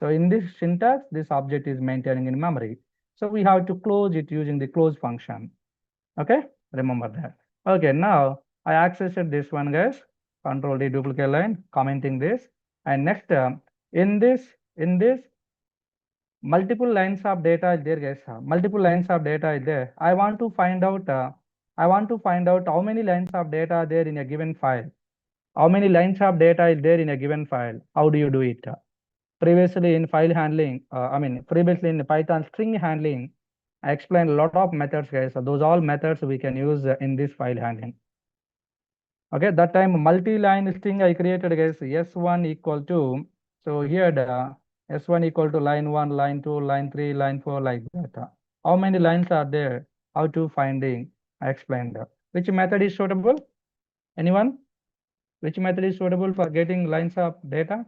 So in this syntax, this object is maintaining in memory. So we have to close it using the close function. Okay, remember that. Okay, now I accessed this one, guys. Control D duplicate line, commenting this. And next, in this, multiple lines of data is there, guys. Multiple lines of data is there. I want to find out how many lines of data are there in a given file. How many lines of data is there in a given file? How do you do it? Previously in file handling, previously in Python string handling, I explained a lot of methods, guys. So those all methods we can use in this file handling. Okay, that time multi-line string I created, guys. S1 equal to, so here the S1 equal to line 1, line 2, line 3, line 4, like that. How many lines are there? How to finding? I explained. Which method is suitable? Anyone? Which method is suitable for getting lines of data?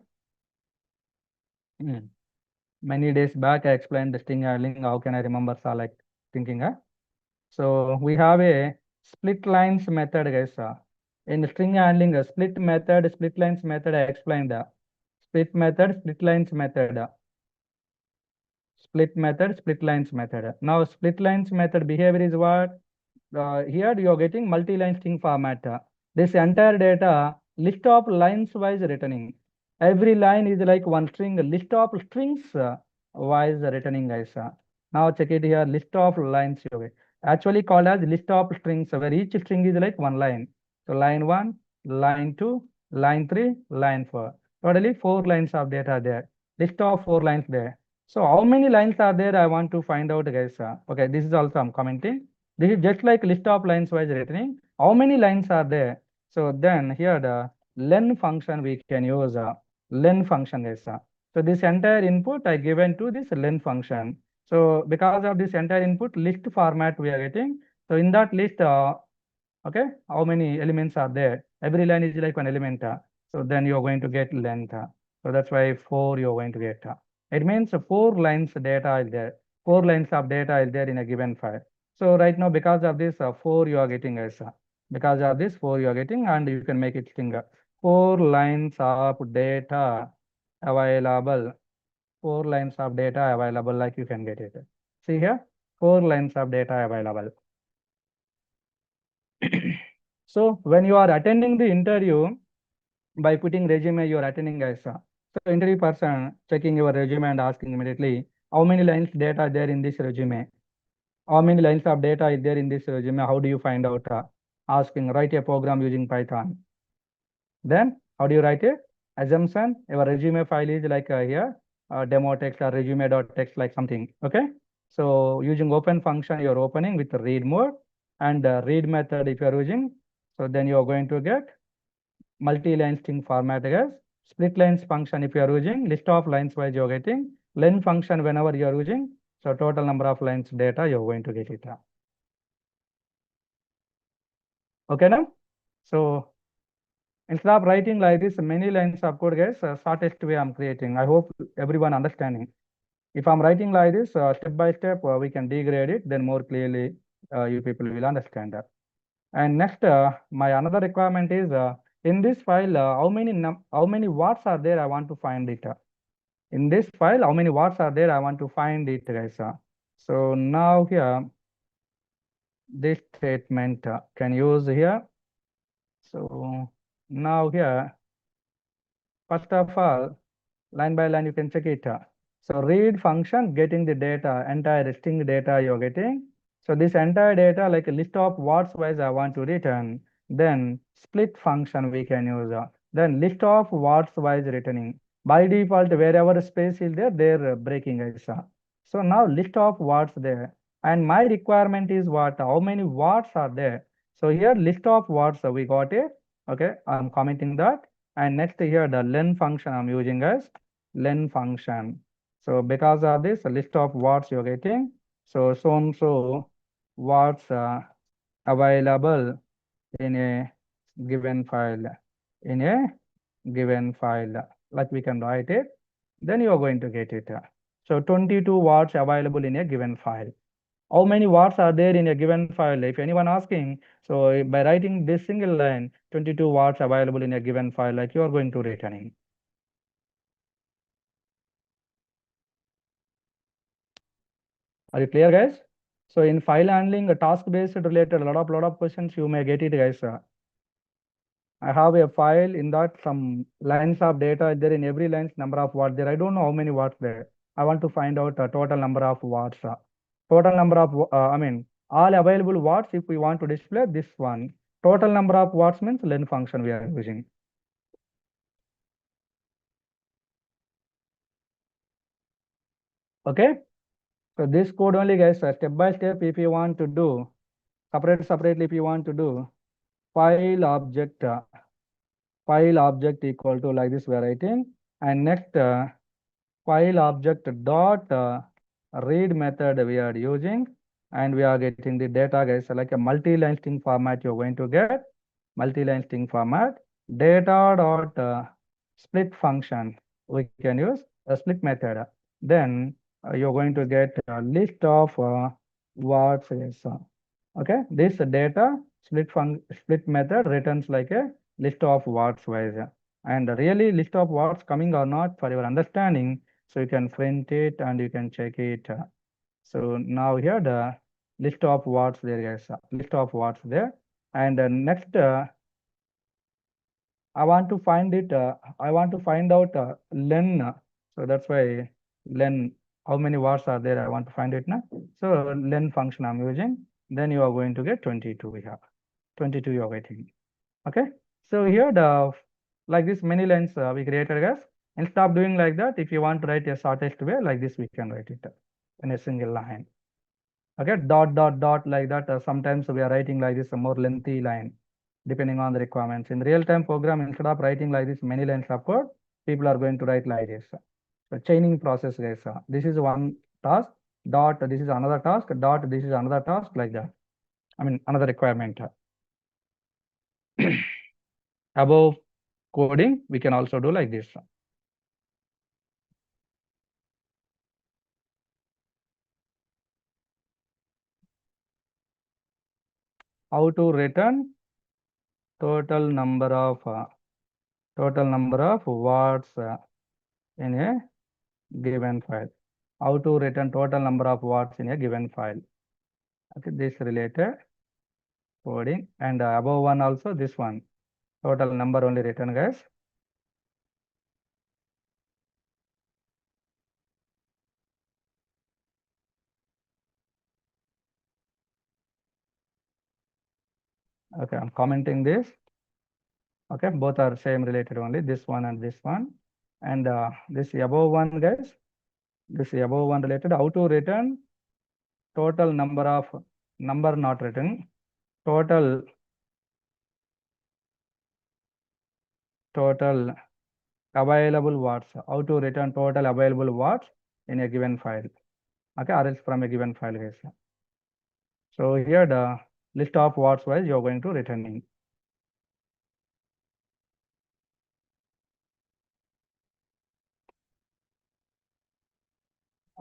Many days back, I explained the string handling. How can I remember? So like thinking, So we have a split lines method, guys. In string handling, a split lines method, I explained. Split method, split lines method. Split lines method. Now, split lines method behavior is what? Here you are getting multi-line string format. This entire data, list of lines wise returning. Every line is like one string, list of strings wise returning, guys. Now check it here, list of lines. Actually called as list of strings, where each string is like one line. So line 1, line 2, line 3, line 4. Totally 4 lines of data there. List of 4 lines there. So how many lines are there? I want to find out, guys. Okay, this is also I'm commenting. This is just like list of lines wise returning. How many lines are there? So then here the len function we can use len function, guys. So this entire input I given to this len function. So because of this entire input list format we are getting. So in that list, okay, how many elements are there? Every line is like one element. So then you're going to get length. So that's why 4 you're going to get. It means 4 lines data is there. 4 lines of data is there in a given file. So right now, because of this 4 you are getting as because of this 4 you are getting, and you can make it string. 4 lines of data available. 4 lines of data available, like you can get it. See here, 4 lines of data available. So when you are attending the interview, by putting resume, you are attending, guys. So interview person checking your resume and asking immediately, how many lines data are there in this resume? How many lines of data is there in this resume? How do you find out? Asking, write a program using Python. Then how do you write it? Assumption, your resume file is like here, demo text or resume.txt, like something. Okay. So using open function, you're opening with read mode, and read method if you're using. So then you're going to get multi-line string format as split lines function if you are using, list of lines wise you're getting, len function whenever you are using. So total number of lines data you're going to get it. Okay now? So instead of writing like this many lines of code, guys, shortest way I'm creating. I hope everyone understanding. If I'm writing like this, step by step, we can degrade it, then more clearly you people will understand that. And next, my another requirement is in this file, how many watts are there? I want to find it. In this file, how many watts are there? I want to find it, guys. So now here, this statement can use here. So now here, first of all, line by line, you can check it. So read function getting the data, entire string data you're getting. So this entire data, like a list of watts wise I want to return. Then split function we can use. Then list of watts wise returning. By default, wherever space is there, they're breaking is. So now list of watts there. And my requirement is what? How many watts are there? So here list of watts, we got it. Okay, I'm commenting that. And next here, the len function I'm using as len function. So because of this, a list of watts you're getting. So and so watts available in a given file, like we can write it, then you are going to get it. So 22 watts available in a given file. How many watts are there in a given file? If anyone asking, so by writing this single line, 22 watts available in a given file, like you are going to returning. Are you clear, guys? So in file handling, task-based related, a lot of questions you may get it, guys. I have a file in that some lines of data there, in every lines number of watts there. I don't know how many watts there. I want to find out total number of watts. Total number of, all available watts if we want to display this one. Total number of watts means len function we are using. Okay. So this code only, guys, step by step, if you want to do separately, if you want to do file object equal to like this we are writing, and next file object dot read method we are using, and we are getting the data, guys, like a multi-line string format. You're going to get multi-line string format. Data dot split function, we can use a split method. Then you're going to get a list of words. Yes, okay, this data split method returns like a list of words wise, and really list of words coming or not for your understanding, so you can print it and you can check it. So now here the list of words there, guys, list of words there. And next I want to find it, I want to find out len. So that's why len, how many words are there, I want to find it now. So len function I'm using, then you are going to get 22. We have 22 you are getting. Okay, so here the like this many lines we created, guys. Instead of doing like that, if you want to write a shortest way, like this we can write it in a single line. Okay, dot dot dot like that. Sometimes we are writing like this, a more lengthy line depending on the requirements. In real-time program, instead of writing like this many lines of code, people are going to write like this. So chaining process, guys. This is one task, dot this is another task, dot this is another task, like that. I mean another requirement. Above coding, we can also do like this. How to return total number of words in a given file. How to return total number of words in a given file. Okay, this related coding, and above one also this one, total number only written, guys. Okay, I'm commenting this. Okay, both are same related only, this one and this one. And this above one, guys, this above one related, how to return total number of number not written, total available words, how to return total available words in a given file. Okay, or else from a given file, guys. So here the list of words wise you're going to returning.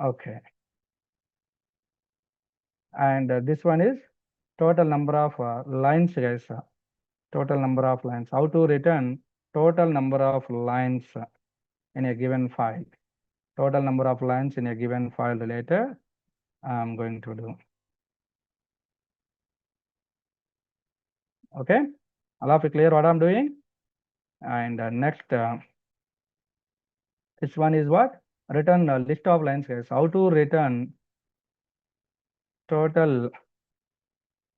Okay, and this one is total number of lines, guys. Total number of lines, how to return total number of lines in a given file. Total number of lines in a given file later I'm going to do. Okay, all of you clear what I'm doing? And next this one is what? Return a list of lines, guys. How to return total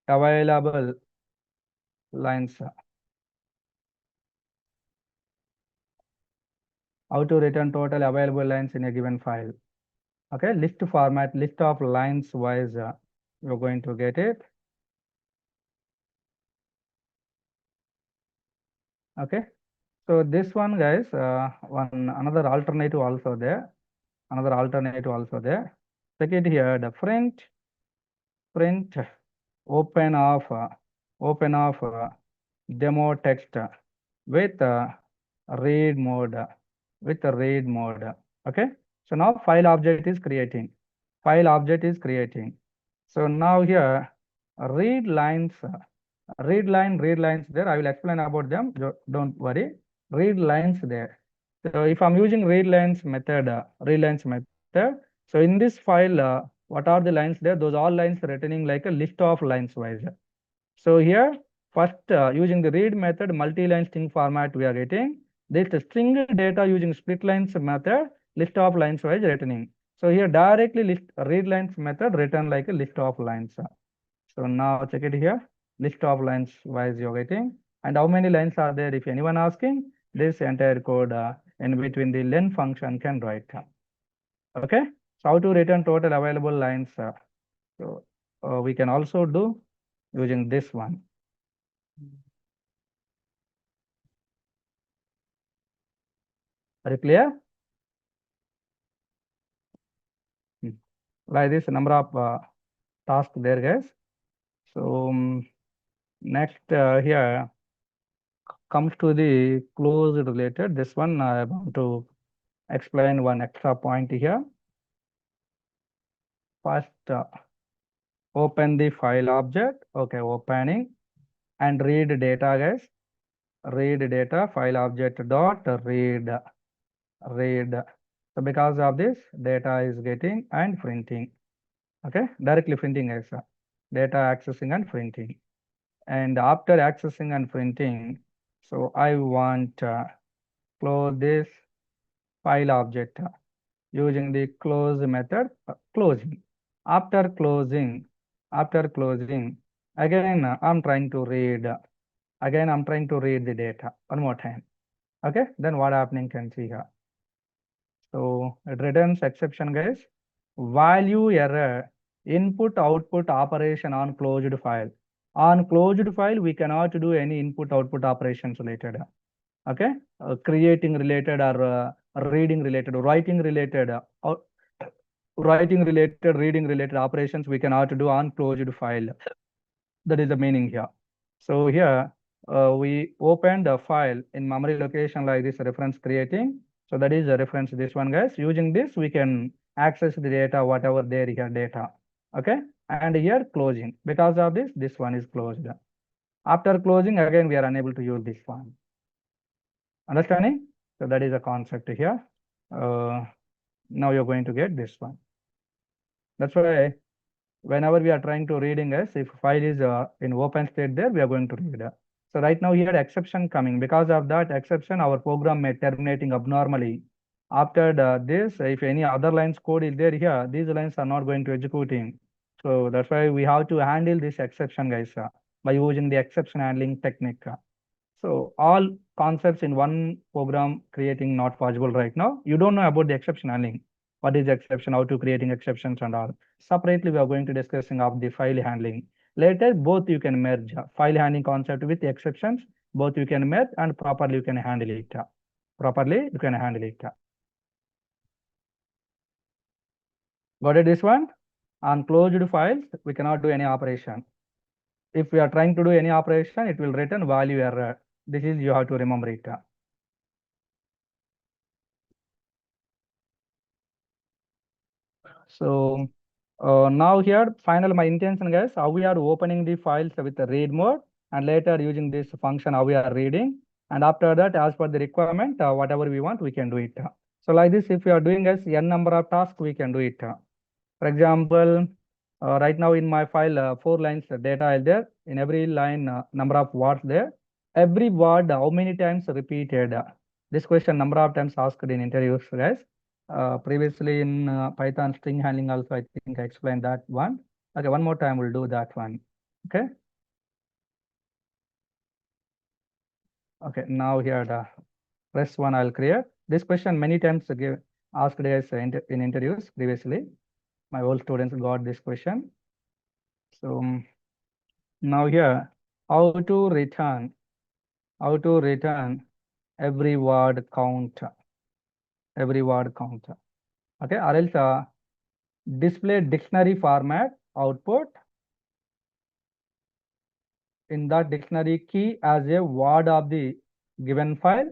available lines. How to return total available lines in a given file. Okay, list format, list of lines wise, you're going to get it. Okay, so this one, guys, another alternative also there. Check it here, the print open of demo text with read mode, okay. So now file object is creating, so now here read lines there, I will explain about them, don't worry. Read lines there. So if I'm using read lines method, so in this file, what are the lines there? Those all lines returning like a list of lines wise. So here, first using the read method, multi-line string format, we are getting this string data using split lines method, list of lines wise returning. So here directly list read lines method return like a list of lines. So now check it here, list of lines wise you're getting, and how many lines are there? If anyone asking, this entire code in between the len function can write. Okay, So how to return total available lines? So we can also do using this one. Are you clear? Like this number of tasks there, guys. So next here comes to the closed related. This one I want to explain one extra point here. First, open the file object. Okay, opening and read data, guys. Read data file object dot read. So because of this, data is getting and printing. Okay, directly printing as data accessing and printing. And after accessing and printing, so I want close this file object using the close method closing. After closing, again I'm trying to read. Again, I'm trying to read the data one more time. Okay, then what happening can see here. So it returns exception, guys. Value error input output operation on closed file. On closed file, we cannot do any input output operations related. Okay, creating related or reading related, writing related, or writing related, reading related operations we cannot do on closed file. That is the meaning here. So here we opened a file in memory location like this reference creating. So that is the reference this one, guys. Using this we can access the data whatever there here data. Okay, and here closing. Because of this one is closed. After closing again we are unable to use this one. Understanding? So that is the concept here. Now you're going to get this one. That's why whenever we are trying to reading this, if file is in open state there, we are going to read. So right now here exception coming. Because of that exception, our program may terminating abnormally. After this, if any other lines code is there here, these lines are not going to executing. So that's why we have to handle this exception, guys, by using the exception handling technique. So all concepts in one program creating not possible right now. You don't know about the exception handling. What is exception, how to creating exceptions and all. Separately, we are going to discussing of the file handling. Later, both you can merge file handling concept with the exceptions. Both you can merge and properly you can handle it. Properly you can handle it. Got it? This one on closed files, we cannot do any operation. If we are trying to do any operation, it will return value error. This is you have to remember it. So now here, final my intention, guys, how we are opening the files with the read mode and later using this function, how we are reading. And after that, as per the requirement, whatever we want, we can do it. So like this, if you are doing as n number of tasks, we can do it. For example, right now in my file, 4 lines data is there. In every line, number of words there. Every word, how many times repeated? This question number of times asked in interviews, guys. Previously in Python string handling also, I think I explained that one. Okay, one more time we'll do that one. Okay. Okay, now here the rest one I'll create. This question many times asked as in interviews previously. My old students got this question. So now here, how to return every word count, okay, or else display dictionary format output in that dictionary key as a word of the given file,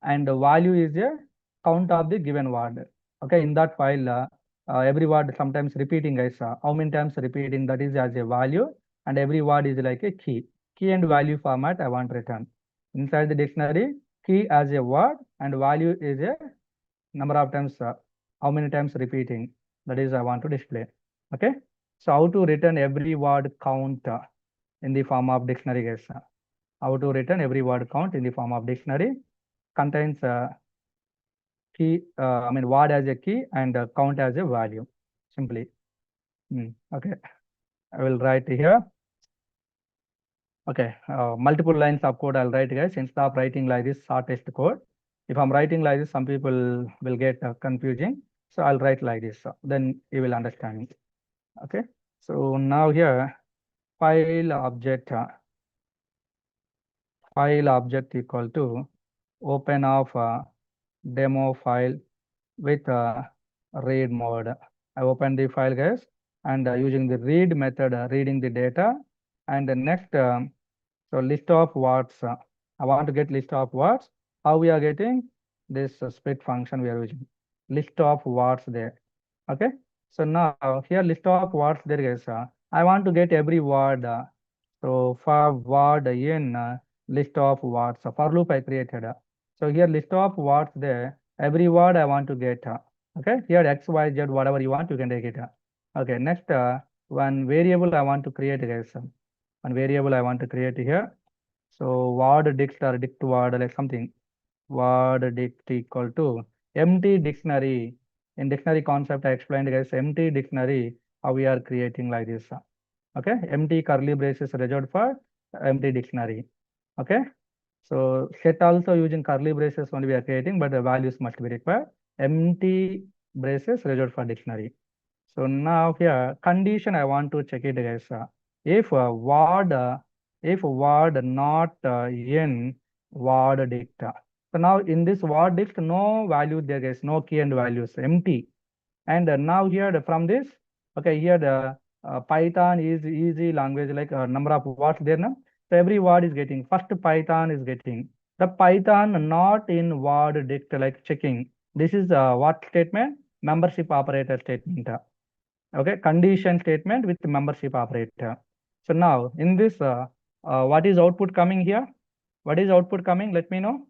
and the value is a count of the given word. Okay, in that file, every word sometimes repeating, guys. How many times repeating, that is as a value, and every word is like a key. Key and value format I want return. Inside the dictionary, key as a word and value is a number of times, how many times repeating, that is I want to display. Okay, so how to return every word count in the form of dictionary, guys. How to return every word count in the form of dictionary contains key, word as a key and count as a value, simply. Okay, I will write here. Okay, multiple lines of code I'll write, guys, instead of writing like this shortest code. If I'm writing like this, some people will get confusing. So I'll write like this, then you will understand it. Okay. So now here file object equal to open of demo file with read mode. I open the file, guys, and using the read method, reading the data. And the next, so list of words. I want to get list of words. How we are getting this split function we are using. List of words there. Okay. So now here list of words there, guys. I want to get every word. So for word in list of words. For loop I created. So here list of words there. Every word I want to get. Okay. Here X, Y, Z, whatever you want, you can take it. Okay. Next, one variable I want to create, guys. One variable I want to create here. So word dict or dict word like something. Word dict equal to empty dictionary. In dictionary concept I explained, guys, empty dictionary, how we are creating like this. Okay, empty curly braces reserved for empty dictionary. Okay, so set also using curly braces only we are creating, but the values must be required. Empty braces reserved for dictionary. So now here condition I want to check it, guys. If word not in word dict. So now in this word dict no value there, guys, no key and values, empty. And now here from this, okay, here the Python is easy language, like number of words there now. So every word is getting, first Python is getting. The Python not in word dict, like checking. This is what statement? Membership operator statement. Okay, condition statement with membership operator. So now in this, what is output coming here? What is output coming? Let me know.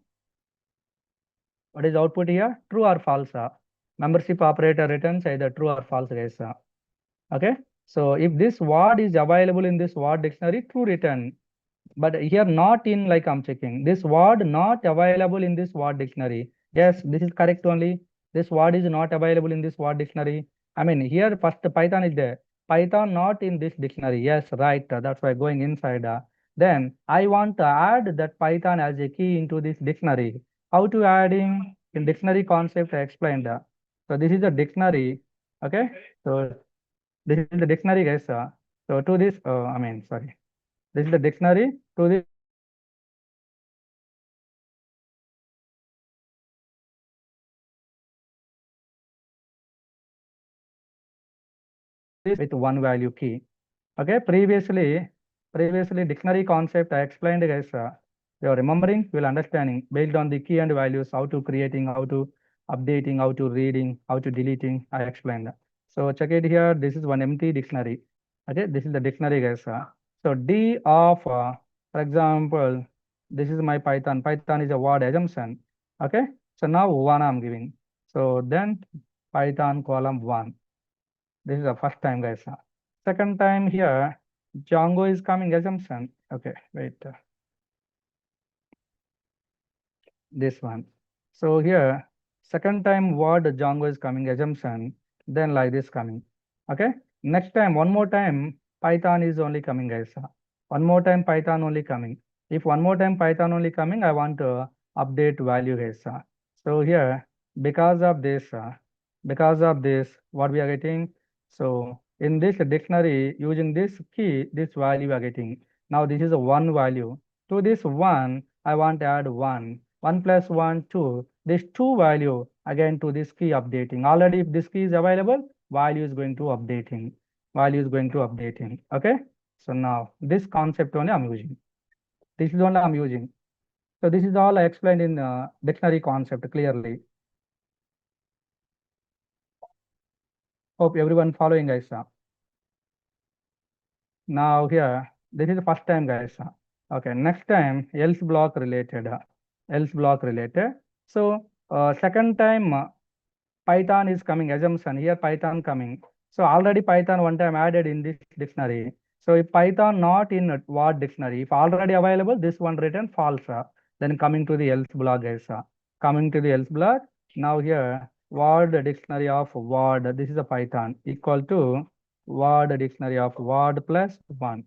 What is output here? True or false? Membership operator returns either true or false, guys. Okay. So if this word is available in this word dictionary, true return. But here not in, like I'm checking. This word not available in this word dictionary. Yes, this is correct only. This word is not available in this word dictionary. I mean, here first Python is there. Python not in this dictionary. Yes, right. That's why going inside. Then I want to add that Python as a key into this dictionary. How to adding in dictionary concept I explained. So this is a dictionary. Okay. So this is the dictionary, guys. So to this, I mean, sorry. This is the dictionary. To this with one value key. Okay, previously dictionary concept I explained, guys. You are remembering, you will understanding based on the key and values, how to creating, how to updating, how to reading, how to deleting. I explained. So check it here. This is one empty dictionary. Okay, this is the dictionary, guys. So D of, for example, this is my Python. Python is a word assumption. Okay, so now one I'm giving. So then Python column one. This is the first time, guys. Second time here, Django is coming assumption. Okay, wait. This one. So here, second time word Django is coming assumption, then like this coming. Okay. Next time, one more time, Python is only coming, guys. One more time, Python only coming. If one more time Python only coming, I want to update value, guys. So here, because of this, what we are getting. So in this dictionary, using this key, this value we are getting. Now this is a one value. To this one, I want to add one. 1 plus 1, 2. This 2 value again to this key updating. Already if this key is available, value is going to updating. Value is going to updating. Okay. So now this concept only I'm using. This is only I'm using. So this is all I explained in dictionary concept clearly. Hope everyone following, guys. Now here, this is the first time, guys. Okay, next time else block related. Else block related. So second time Python is coming assumption. Here Python coming. So already Python one time added in this dictionary. So if Python not in word dictionary, if already available, this one written false. Then coming to the else block, guys. Coming to the else block. Now here word dictionary of word. This is a Python equal to word dictionary of word plus one.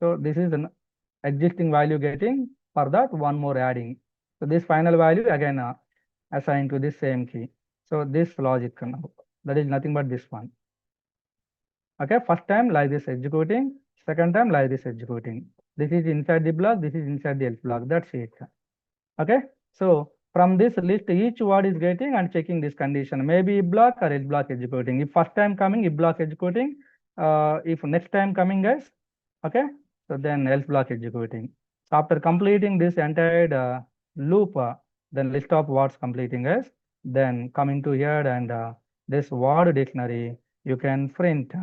So this is an existing value getting, for that one more adding. So this final value again assigned to this same key. So this logic now. that is nothing but this one. Okay, first time like this executing, second time like this executing. This is inside the block, this is inside the else block. That's it. Okay, so from this list, each word is getting and checking this condition. Maybe if block or else block executing. If first time coming, if block executing. If next time coming, guys. Okay, so then else block executing. So after completing this entire loop, then list of words completing, guys. Then coming to here and this word dictionary, you can print.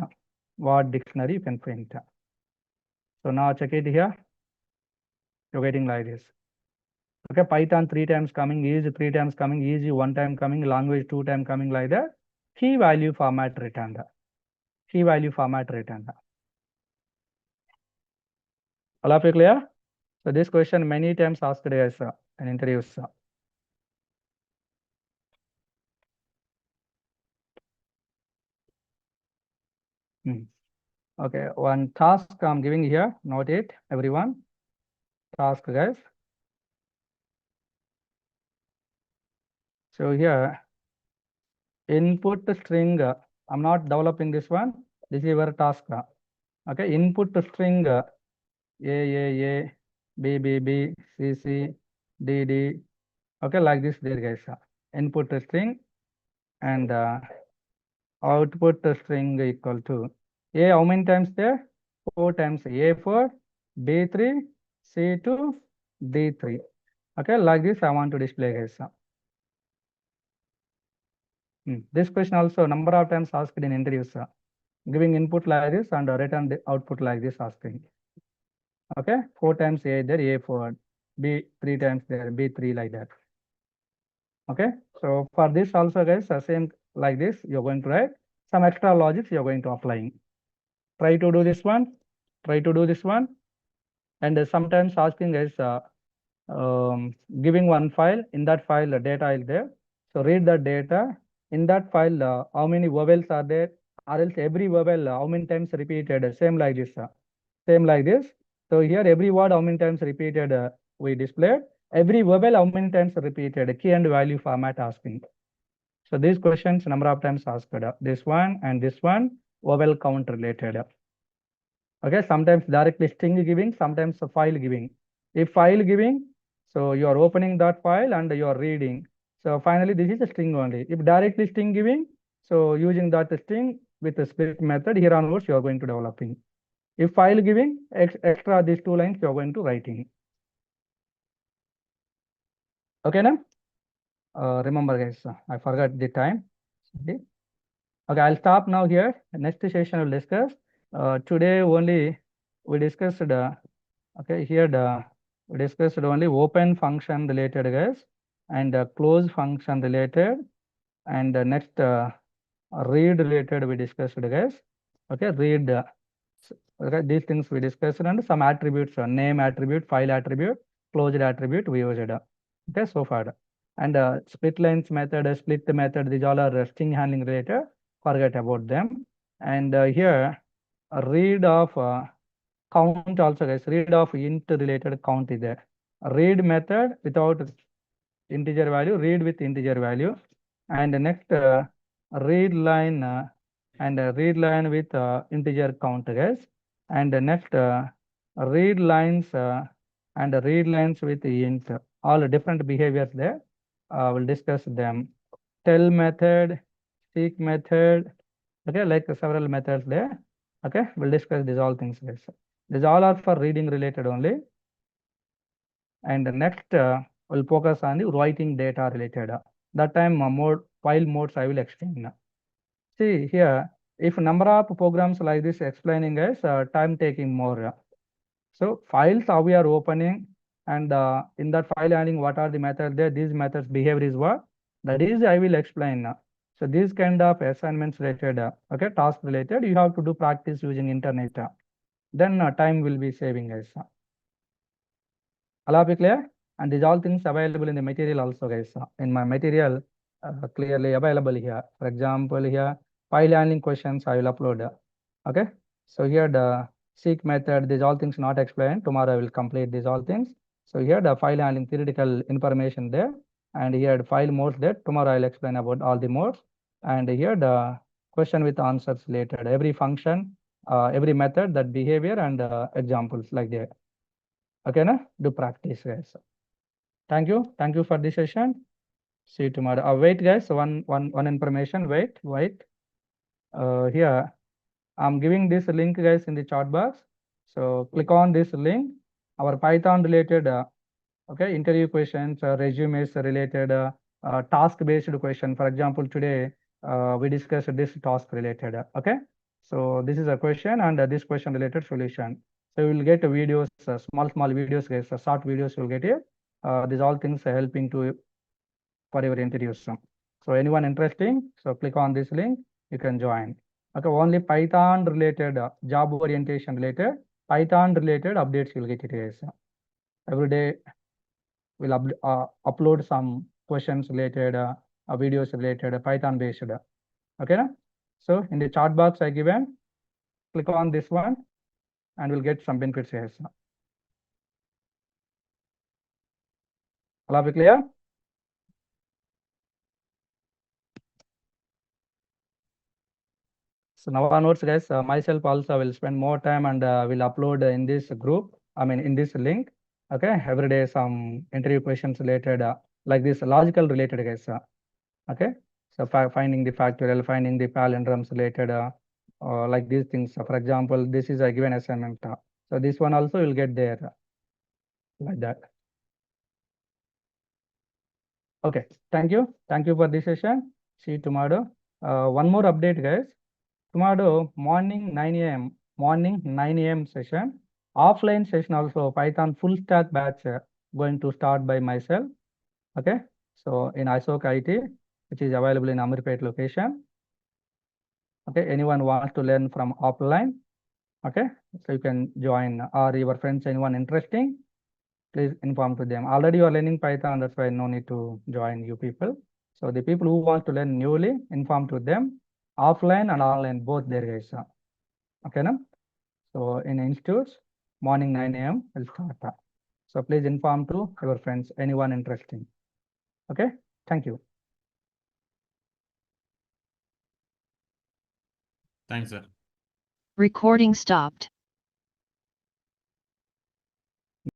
Word dictionary you can print. So now check it here. You're getting like this. Okay, Python 3 times coming, is 3 times coming, easy 1 time coming, language 2 time coming like that. Key value format returned. Key value format returned. All of you clear? So this question many times asked as an interviews. Okay, one task I'm giving here. Note it, everyone. Task, guys. So here, input string. I'm not developing this one. This is your task. Okay, input string A, B, B, B, C, C, D, D. Okay, like this there, guys. Input string and output string equal to A. How many times there? 4 times. A4, B3, C2, D3. Okay, like this I want to display, guys. This question also number of times asked in interviews. Giving input like this and return the output like this asking. Okay, 4 times A there, A4, B 3 times there, B3 like that. Okay, so for this also, guys, same like this, you're going to write some extra logics you're going to applying. Try to do this one, try to do this one, and sometimes asking is giving one file. In that file, the data is there. So read the data. In that file, how many vowels are there, or else every vowel how many times repeated? Same like this. Same like this. So here every word how many times repeated we displayed. Every vowel how many times repeated. Key and value format asking. So these questions number of times asked. This one and this one vowel count related. Okay, sometimes directly string giving, sometimes a file giving. If file giving, so you are opening that file and you are reading. So finally, this is a string only. If directly string giving, so using that string with the split method, here onwards you are going to developing. If file giving, extra these 2 lines you are going to writing. Okay, now? Remember, guys, I forgot the time. Okay, I'll stop now here. Next session we'll discuss. Today only we discussed okay, here we discussed only open function related, guys, and close function related, and next read related we discussed, guys. Okay, read. Okay, these things we discussed, and some attributes, name attribute, file attribute, closed attribute we used. Okay, so far. And split lines method, split method, these all are string handling related. Forget about them. And here read of count also, guys. Read of int related count is there. Read method without integer value, read with integer value, and next read line and read line with integer count, guys. And next read lines and read lines with int. All different behaviors there. We'll discuss them. Tell method, seek method. Okay, like several methods there. Okay, we'll discuss these all things, guys. These all are for reading related only. And next, we'll focus on the writing data related. That time file modes I will explain. See here, if number of programs like this explaining is time taking more. So files how we are opening, and in that file handling, what are the methods there? These methods behavior is what? That is I will explain. So these kind of assignments related, okay, task related, you have to do practice using internet. Then time will be saving, guys. All of you clear? And these all things available in the material also, guys. In my material, clearly available here. For example, here file handling questions I will upload. Okay. So here the seek method, these all things not explained. Tomorrow I will complete these all things. So here the file handling theoretical information there, and here the file modes there. Tomorrow I'll explain about all the modes. And here the question with answers related, every function, every method, that behavior and examples like that. Okay, na? Do practice, guys. Thank you for this session. See you tomorrow. Wait, guys. One information. Wait. Here I'm giving this link, guys, in the chat box. So click on this link. Our Python related, okay, interview questions, resumes related, task-based question. For example, today we discussed this task related. Okay, so this is a question and this question related solution. So you will get videos, small videos, guys, short videos. You will get here. These all things are helping to for your interviews. So anyone interesting? So click on this link. You can join. Okay, only Python related, job orientation related, Python related updates you'll get it, guys. Every day we'll upload some questions related, videos related, Python based. Okay, na? So in the chat box I given, click on this one and we'll get some benefits here. All be clear? So now onwards, guys, myself also will spend more time and will upload in this group, I mean in this link. Okay, every day some interview questions related, like this logical related, guys. Okay, so finding the factorial, finding the palindromes related, like these things. For example, this is a given assignment. So this one also will get there, like that. Okay, thank you for this session. See you tomorrow. One more update, guys. Tomorrow morning 9 a.m. session, offline session also, Python full stack batch going to start by myself. Okay, so in ISOC IT, which is available in Amirpet location. Okay, anyone wants to learn from offline? Okay, so you can join, or your friends, anyone interesting, please inform to them. Already you are learning Python, that's why no need to join you people. So the people who want to learn newly, inform to them, offline and online, both there, guys. Okay, na? So in institutes, morning 9 a.m. will start. So please inform to your friends, anyone interesting. Okay, thank you. Thanks, sir. Recording stopped.